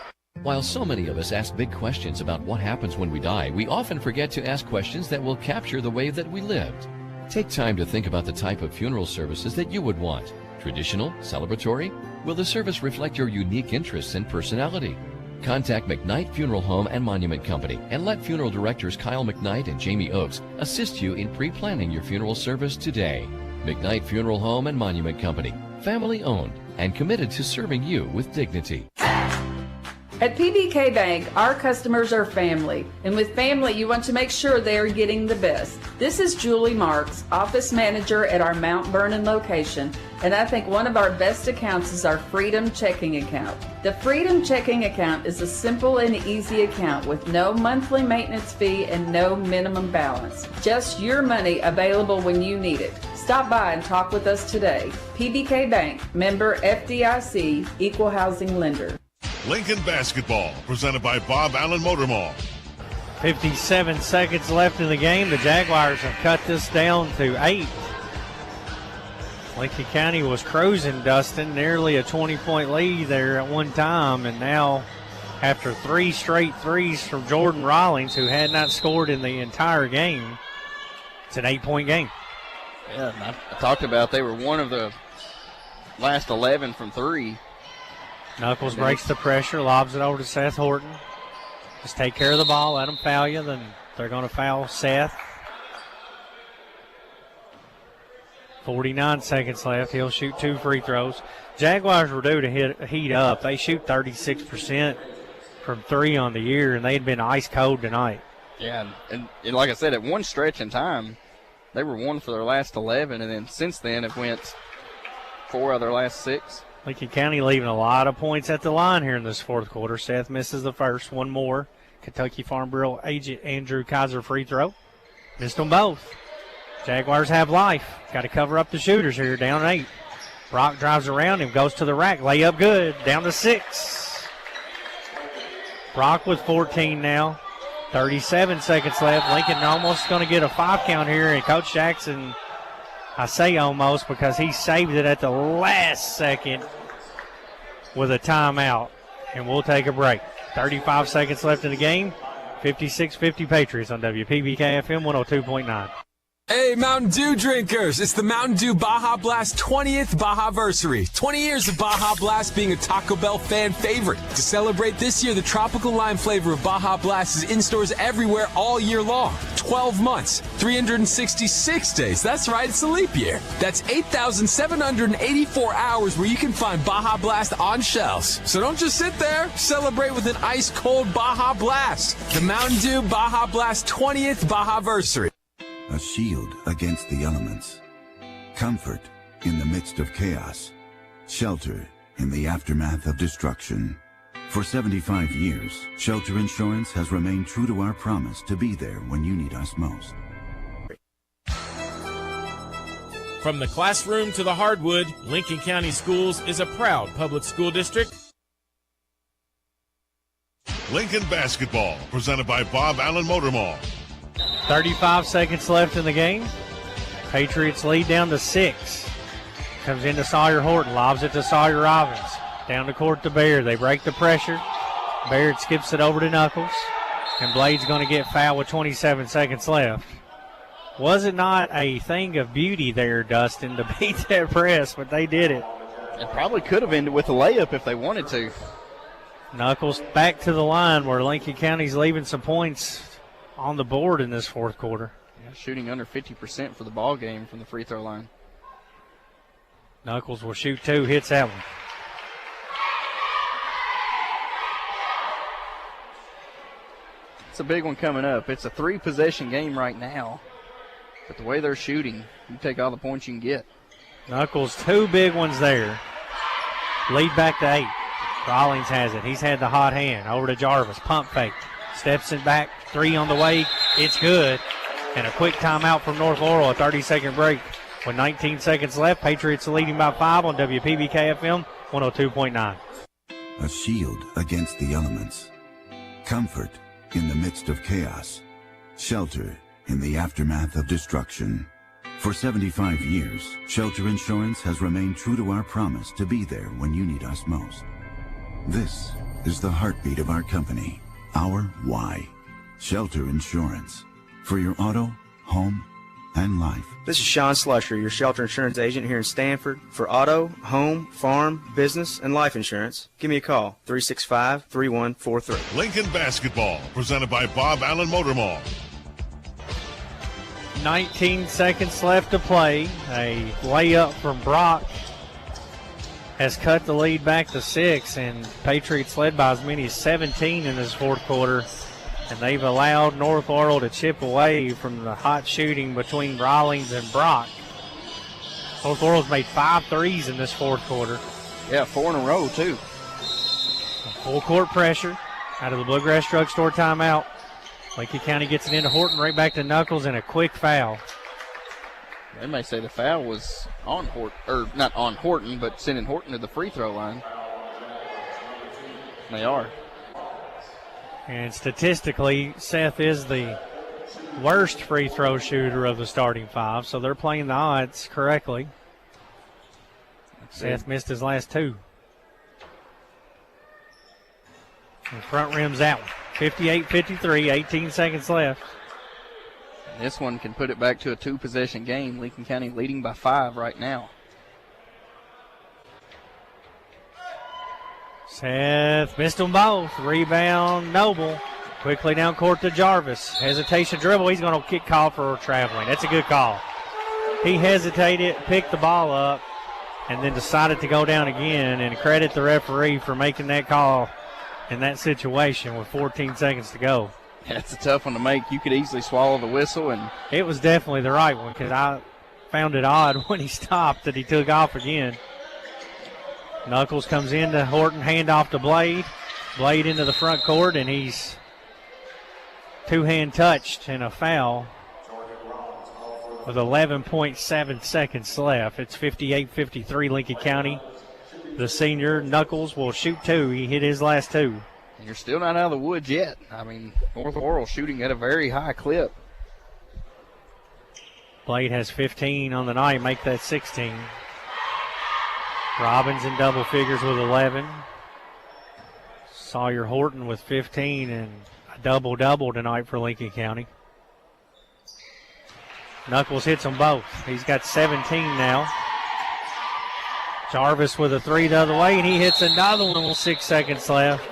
While so many of us ask big questions about what happens when we die, we often forget to ask questions that will capture the way that we lived. Take time to think about the type of funeral services that you would want. Traditional? Celebratory? Will the service reflect your unique interests and personality? Contact McKnight Funeral Home and Monument Company and let funeral directors Kyle McKnight and Jamie Oakes assist you in pre-planning your funeral service today. McKnight Funeral Home and Monument Company, family owned and committed to serving you with dignity. At PBK Bank, our customers are family, and with family, you want to make sure they are getting the best. This is Julie Marks, office manager at our Mount Vernon location, and I think one of our best accounts is our Freedom Checking Account. The Freedom Checking Account is a simple and easy account with no monthly maintenance fee and no minimum balance. Just your money available when you need it. Stop by and talk with us today. PBK Bank, member FDIC, equal housing lender. Lincoln basketball, presented by Bob Allen Motor Mall. 57 seconds left in the game. The Jaguars have cut this down to 8. Lincoln County was cruising, Dustin, nearly a 20-point lead there at one time, and now after 3 straight threes from Jordan Rawlings, who had not scored in the entire game, it's an 8-point game. Yeah, I talked about they were one of the last 11 from 3. Knuckles breaks the pressure, lobs it over to Seth Horton. Just take care of the ball, let them foul you, then they're going to foul Seth. 49 seconds left. He'll shoot 2 free throws. Jaguars were due to heat up. They shoot 36% from 3 on the year, and they had been ice cold tonight. Yeah, and like I said, at one stretch in time, they were 1 for their last 11, and then since then have went 4 of their last 6. Lincoln County leaving a lot of points at the line here in this fourth quarter. Seth misses the first. One more. Kentucky Farm Bureau agent Andrew Kaiser free throw. Missed them both. Jaguars have life. Got to cover up the shooters here, down 8. Brock drives around him, goes to the rack. Layup good, down to 6. Brock with 14 now. 37 seconds left. Lincoln almost going to get a 5 count here, and Coach Jackson, I say almost because he saved it at the last second with a timeout. And we'll take a break. 35 seconds left in the game. 56-50 Patriots on WPBK FM 102.9. Hey, Mountain Dew drinkers, it's the Mountain Dew Baja Blast 20th Baja-versary. 20 years of Baja Blast being a Taco Bell fan favorite. To celebrate this year, the tropical lime flavor of Baja Blast is in stores everywhere all year long. 12 months, 366 days. That's right, it's a leap year. That's 8,784 hours where you can find Baja Blast on shelves. So don't just sit there. Celebrate with an ice-cold Baja Blast. The Mountain Dew Baja Blast 20th Baja-versary. A shield against the elements. Comfort in the midst of chaos. Shelter in the aftermath of destruction. For 75 years, Shelter Insurance has remained true to our promise to be there when you need us most. From the classroom to the hardwood, Lincoln County Schools is a proud public school district. Lincoln Basketball, presented by Bob Allen Motor Mall. 35 seconds left in the game. Patriots lead down to 6. Comes into Sawyer Horton, lobs it to Sawyer Robbins. Down the court to Baird. They break the pressure. Baird skips it over to Knuckles. And Blade's going to get fouled with 27 seconds left. Was it not a thing of beauty there, Dustin, to beat that press, but they did it. It probably could have ended with a layup if they wanted to. Knuckles back to the line where Lincoln County's leaving some points on the board in this fourth quarter. Yeah, shooting under 50% for the ball game from the free throw line. Knuckles will shoot 2, hits that one. It's a big one coming up. It's a 3-possession game right now. But the way they're shooting, you take all the points you can get. Knuckles, 2 big ones there. Lead back to 8. Rawlings has it. He's had the hot hand. Over to Jarvis. Pump fake. Steps it back. 3 on the way. It's good. And a quick timeout from North Laurel. A 30-second break. With 19 seconds left, Patriots are leading by 5 on WPBK FM 102.9. A shield against the elements. Comfort in the midst of chaos. Shelter in the aftermath of destruction. For 75 years, Shelter Insurance has remained true to our promise to be there when you need us most. This is the heartbeat of our company, our why. Shelter Insurance. For your auto, home, and life. This is Sean Slusher, your shelter insurance agent here in Stanford. For auto, home, farm, business, and life insurance, give me a call, 365-3143. Lincoln Basketball, presented by Bob Allen Motor Mall. 19 seconds left to play. A layup from Brock has cut the lead back to 6, and Patriots led by as many as 17 in this fourth quarter. And they've allowed North Laurel to chip away from the hot shooting between Rawlings and Brock. North Laurel's made 5 threes in this fourth quarter. Yeah, 4 in a row, too. Full court pressure out of the Bluegrass Drugstore timeout. Lincoln County gets it into Horton, right back to Knuckles, and a quick foul. They may say the foul was on Horton, or not on Horton, but sending Horton to the free throw line. They are. And statistically, Seth is the worst free throw shooter of the starting 5, so they're playing the odds correctly. Seth missed his last 2. And front rim's that one. 58-53, 18 seconds left. This one can put it back to a 2-possession game. Lincoln County leading by 5 right now. Seth missed them both. Rebound, Noble. Quickly down court to Jarvis. Hesitation dribble. He's going to kick call for traveling. That's a good call. He hesitated, picked the ball up, and then decided to go down again, and credit the referee for making that call in that situation with 14 seconds to go. That's a tough one to make. You could easily swallow the whistle. And it was definitely the right one because I found it odd when he stopped that he took off again. Knuckles comes in to Horton, handoff to Blade. Blade into the front court, and he's two-hand touched and a foul with 11.7 seconds left. It's 58-53 Lincoln County. The senior, Knuckles, will shoot two. He hit his last two. And you're still not out of the woods yet. I mean, North Laurel shooting at a very high clip. Blade has 15 on the night, make that 16. Robbins in double figures with 11. Sawyer Horton with 15 and a double-double tonight for Lincoln County. Knuckles hits them both. He's got 17 now. Jarvis with a three the other way, and he hits another one with 6 seconds left.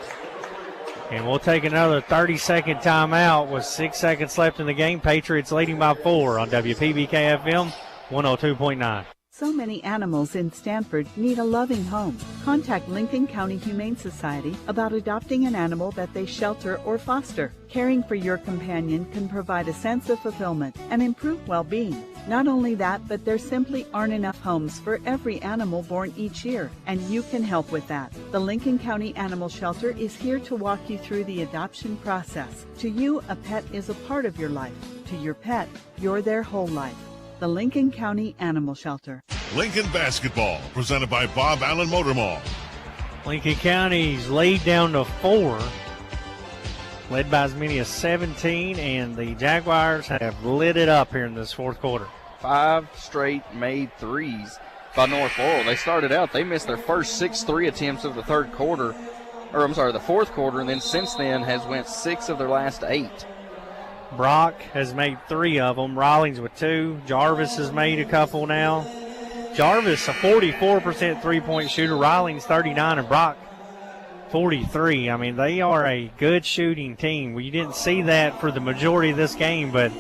And we'll take another 30-second timeout with 6 seconds left in the game. Patriots leading by 4 on WPBK-FM 102.9. So many animals in Stanford need a loving home. Contact Lincoln County Humane Society about adopting an animal that they shelter or foster. Caring for your companion can provide a sense of fulfillment and improve well-being. Not only that, but there simply aren't enough homes for every animal born each year, and you can help with that. The Lincoln County Animal Shelter is here to walk you through the adoption process. To you, a pet is a part of your life. To your pet, you're their whole life. The Lincoln County Animal Shelter. Lincoln basketball, presented by Bob Allen Motor Mall. Lincoln County's lead down to 4, led by as many as 17, and the Jaguars have lit it up here in this fourth quarter. 5 straight made threes by North Laurel. They started out, they missed their first 6 3 attempts of the the fourth quarter, and then since then has went 6 of their last 8. Brock has made 3 of them. Rawlings with 2. Jarvis has made a couple now. Jarvis, a 44% three-point shooter. Rawlings, 39, and Brock, 43. I mean, they are a good shooting team. We didn't see that for the majority of this game, but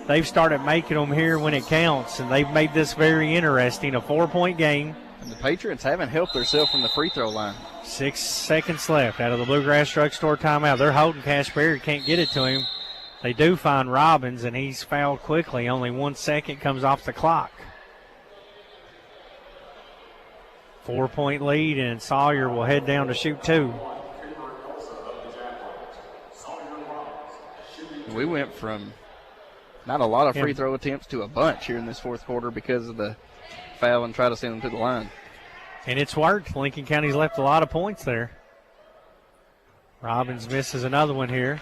they've started making them here when it counts, and they've made this very interesting. A 4-point game. And the Patriots haven't helped themselves from the free throw line. 6 seconds left out of the Bluegrass Drugstore timeout. They're holding Cash Berry, can't get it to him. They do find Robbins, and he's fouled quickly. Only 1 second comes off the clock. 4-point lead, and Sawyer will head down to shoot 2. We went from not a lot of free throw attempts to a bunch here in this fourth quarter because of the foul and try to send them to the line. And it's worked. Lincoln County's left a lot of points there. Robbins misses another one here.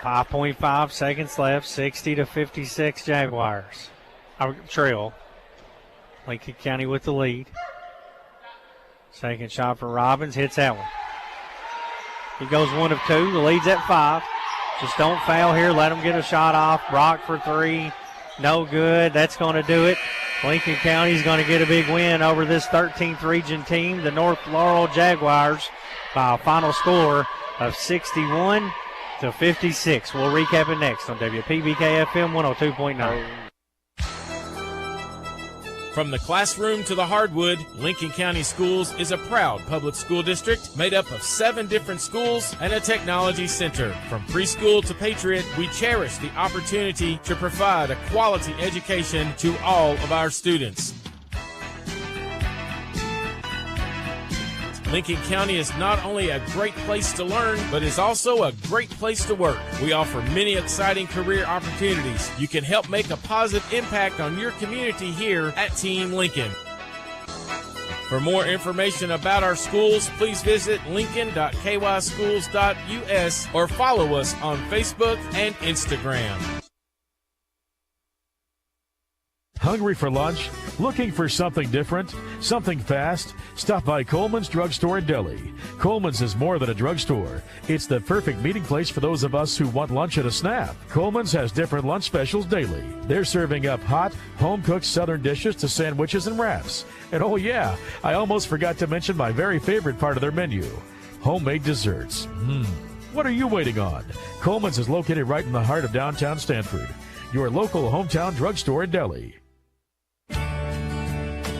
5.5 seconds left, 60-56 Jaguars. Trail. Lincoln County with the lead. Second shot for Robbins, hits that one. He goes 1 of 2, the lead's at 5. Just don't foul here, let him get a shot off. Brock for 3, no good, that's going to do it. Lincoln County's going to get a big win over this 13th region team, the North Laurel Jaguars, by a final score of 61-56. We'll recap it next on WPBK-FM 102.9. From the classroom to the hardwood, Lincoln County Schools is a proud public school district made up of 7 different schools and a technology center. From preschool to Patriot, we cherish the opportunity to provide a quality education to all of our students. Lincoln County is not only a great place to learn, but is also a great place to work. We offer many exciting career opportunities. You can help make a positive impact on your community here at Team Lincoln. For more information about our schools, please visit lincoln.kyschools.us or follow us on Facebook and Instagram. Hungry for lunch? Looking for something different? Something fast? Stop by Coleman's Drugstore and Deli. Coleman's is more than a drugstore. It's the perfect meeting place for those of us who want lunch at a snap. Coleman's has different lunch specials daily. They're serving up hot, home-cooked southern dishes to sandwiches and wraps. And oh yeah, I almost forgot to mention my very favorite part of their menu, homemade desserts. What are you waiting on? Coleman's is located right in the heart of downtown Stanford. Your local hometown drugstore and deli.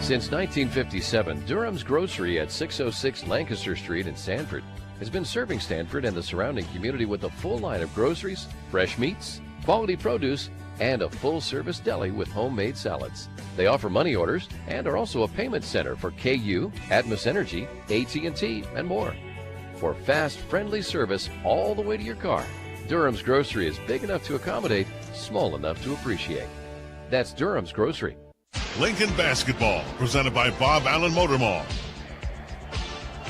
Since 1957, Durham's Grocery at 606 Lancaster Street in Stanford has been serving Stanford and the surrounding community with a full line of groceries, fresh meats, quality produce, and a full-service deli with homemade salads. They offer money orders and are also a payment center for KU, Atmos Energy, AT&T, and more. For fast, friendly service all the way to your car, Durham's Grocery is big enough to accommodate, small enough to appreciate. That's Durham's Grocery. Lincoln Basketball, presented by Bob Allen Motor Mall.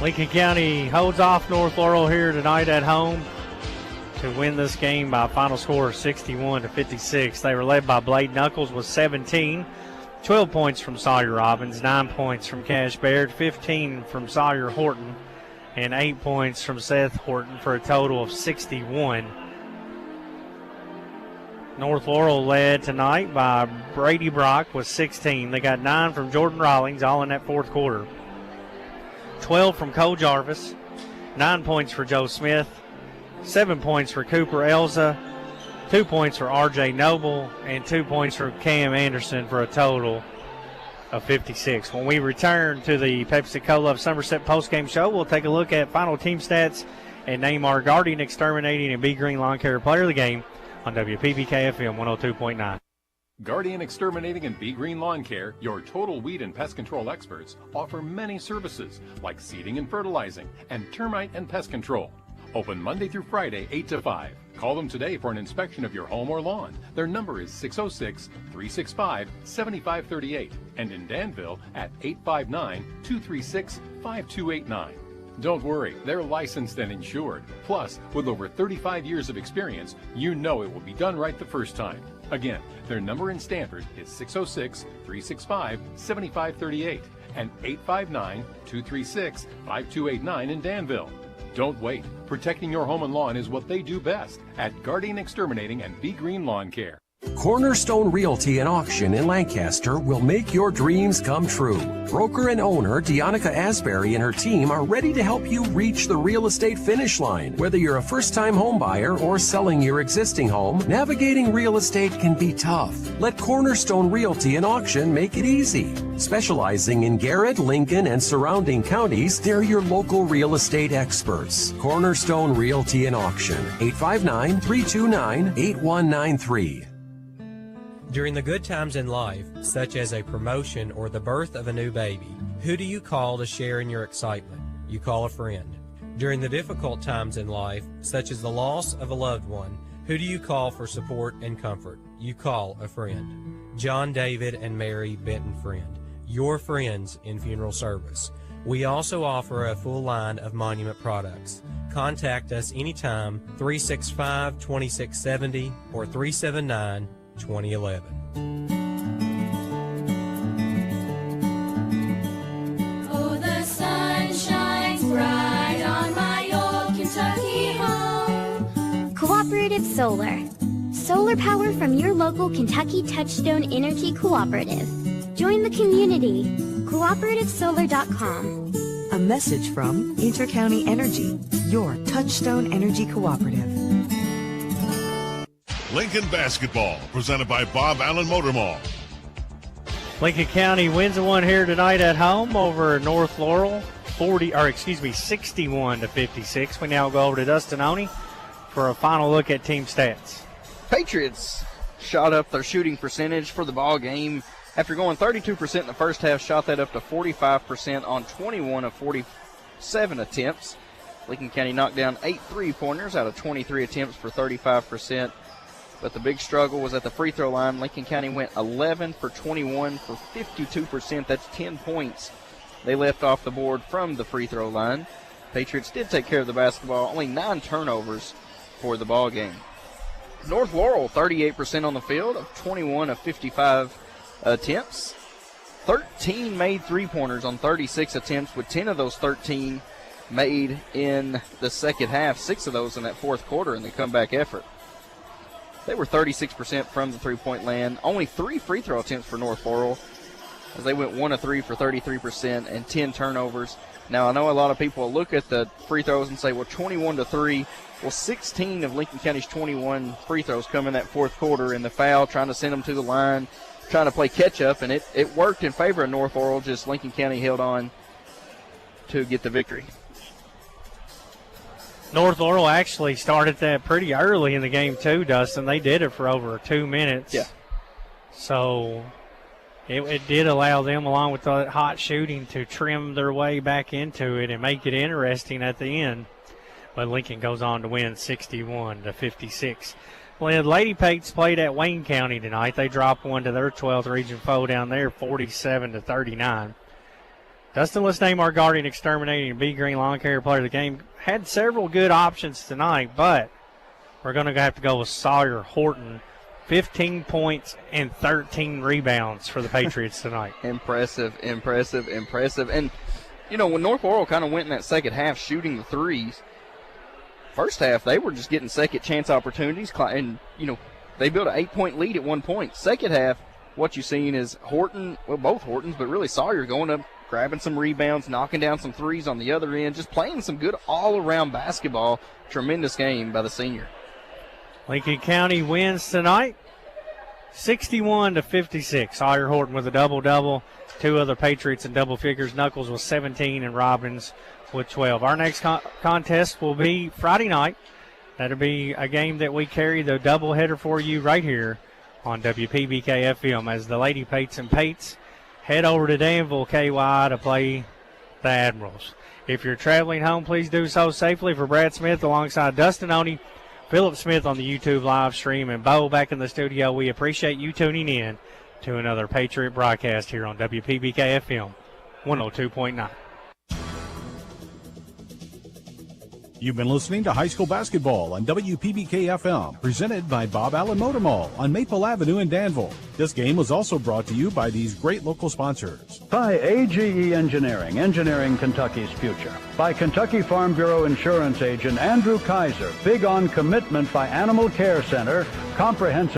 Lincoln County holds off North Laurel here tonight at home to win this game by a final score of 61-56. They were led by Blade Knuckles with 17, 12 points from Sawyer Robbins, 9 points from Cash Baird, 15 from Sawyer Horton, and 8 points from Seth Horton for a total of 61. North Laurel led tonight by Brady Brock with 16. They got 9 from Jordan Rawlings, all in that fourth quarter. 12 from Cole Jarvis, 9 points for Joe Smith, 7 points for Cooper Elza, 2 points for R.J. Noble, and 2 points for Cam Anderson for a total of 56. When we return to the Pepsi-Cola of Somerset postgame show, we'll take a look at final team stats and name our Guardian Exterminating and Be Green Lawn Care Player of the Game on WPPK FM 102.9. Guardian Exterminating and Be Green Lawn Care, your total weed and pest control experts, offer many services like seeding and fertilizing and termite and pest control. Open Monday through Friday, 8 to 5. Call them today for an inspection of your home or lawn. Their number is 606-365-7538 and in Danville at 859-236-5289. Don't worry, they're licensed and insured. Plus, with over 35 years of experience, you know it will be done right the first time. Again, their number in Stanford is 606-365-7538 and 859-236-5289 in Danville. Don't wait. Protecting your home and lawn is what they do best at Guardian Exterminating and Be Green Lawn Care. Cornerstone Realty and Auction in Lancaster will make your dreams come true. Broker and owner Deonica Asbury and her team are ready to help you reach the real estate finish line. Whether you're a first-time home buyer or selling your existing home, navigating real estate can be tough. Let Cornerstone Realty and Auction make it easy. Specializing in Garrett, Lincoln, and surrounding counties, they're your local real estate experts. Cornerstone Realty and Auction, 859-329-8193. During the good times in life, such as a promotion or the birth of a new baby, who do you call to share in your excitement? You call a friend. During the difficult times in life, such as the loss of a loved one, who do you call for support and comfort? You call a friend. John David and Mary Benton Friend, your friends in funeral service. We also offer a full line of Monument products. Contact us anytime, 365-2670 or 379-2011. Oh, the sun shines bright on my old Kentucky home. Cooperative Solar. Solar power from your local Kentucky Touchstone Energy Cooperative. Join the community. CooperativeSolar.com. A message from Intercounty Energy, your Touchstone Energy Cooperative. Lincoln Basketball, presented by Bob Allen Motor Mall. Lincoln County wins the one here tonight at home over North Laurel, 61-56. We now go over to Dustin Oney for a final look at team stats. Patriots shot up their shooting percentage for the ball game. After going 32% in the first half, shot that up to 45% on 21 of 47 attempts. Lincoln County knocked down 8 3-pointers out of 23 attempts for 35%. But the big struggle was at the free throw line. Lincoln County went 11 for 21 for 52%. That's 10 points they left off the board from the free throw line. Patriots did take care of the basketball. Only 9 turnovers for the ball game. North Laurel, 38% on the field of 21 of 55 attempts. 13 made three-pointers on 36 attempts, with 10 of those 13 made in the second half, 6 of those in that fourth quarter in the comeback effort. They were 36% from the three-point land. Only 3 free throw attempts for North Laurel, as they went 1 of 3 for 33% and 10 turnovers. Now, I know a lot of people will look at the free throws and say, well, 21-3. Well, 16 of Lincoln County's 21 free throws come in that fourth quarter in the foul, trying to send them to the line, trying to play catch-up, and it worked in favor of North Laurel, just Lincoln County held on to get the victory. North Laurel actually started that pretty early in the game too, Dustin. They did it for over 2 minutes. Yeah. So it did allow them, along with the hot shooting, to trim their way back into it and make it interesting at the end. But Lincoln goes on to win 61-56. Well, the Lady Pates played at Wayne County tonight. They dropped one to their 12th region foe down there, 47-39. Dustin, let's name our Guardian Exterminating Bee Green Lawn Care player of the game. Had several good options tonight, but we're going to have to go with Sawyer Horton. 15 points and 13 rebounds for the Patriots tonight. Impressive. And, when North Laurel kind of went in that second half shooting the threes, first half they were just getting second chance opportunities, and, they built an 8-point lead at one point. Second half, what you're seeing is Horton, well, both Hortons, but really Sawyer going up, grabbing some rebounds, knocking down some threes on the other end, just playing some good all-around basketball. Tremendous game by the senior. Lincoln County wins tonight, 61-56. Sawyer Horton with a double-double. Two other Patriots in double figures. Knuckles with 17 and Robbins with 12. Our next contest will be Friday night. That'll be a game that we carry the doubleheader for you right here on WPBK FM as the Lady Pates and Pates head over to Danville, KY, to play the Admirals. If you're traveling home, please do so safely. For Brad Smith alongside Dustin Oney, Philip Smith on the YouTube live stream, and Bo back in the studio, we appreciate you tuning in to another Patriot broadcast here on WPBK FM 102.9. You've been listening to High School Basketball on WPBK FM, presented by Bob Allen Motor Mall on Maple Avenue in Danville. This game was also brought to you by these great local sponsors. By AGE Engineering, engineering Kentucky's future. By Kentucky Farm Bureau Insurance Agent Andrew Kaiser, big on commitment by Animal Care Center, comprehensive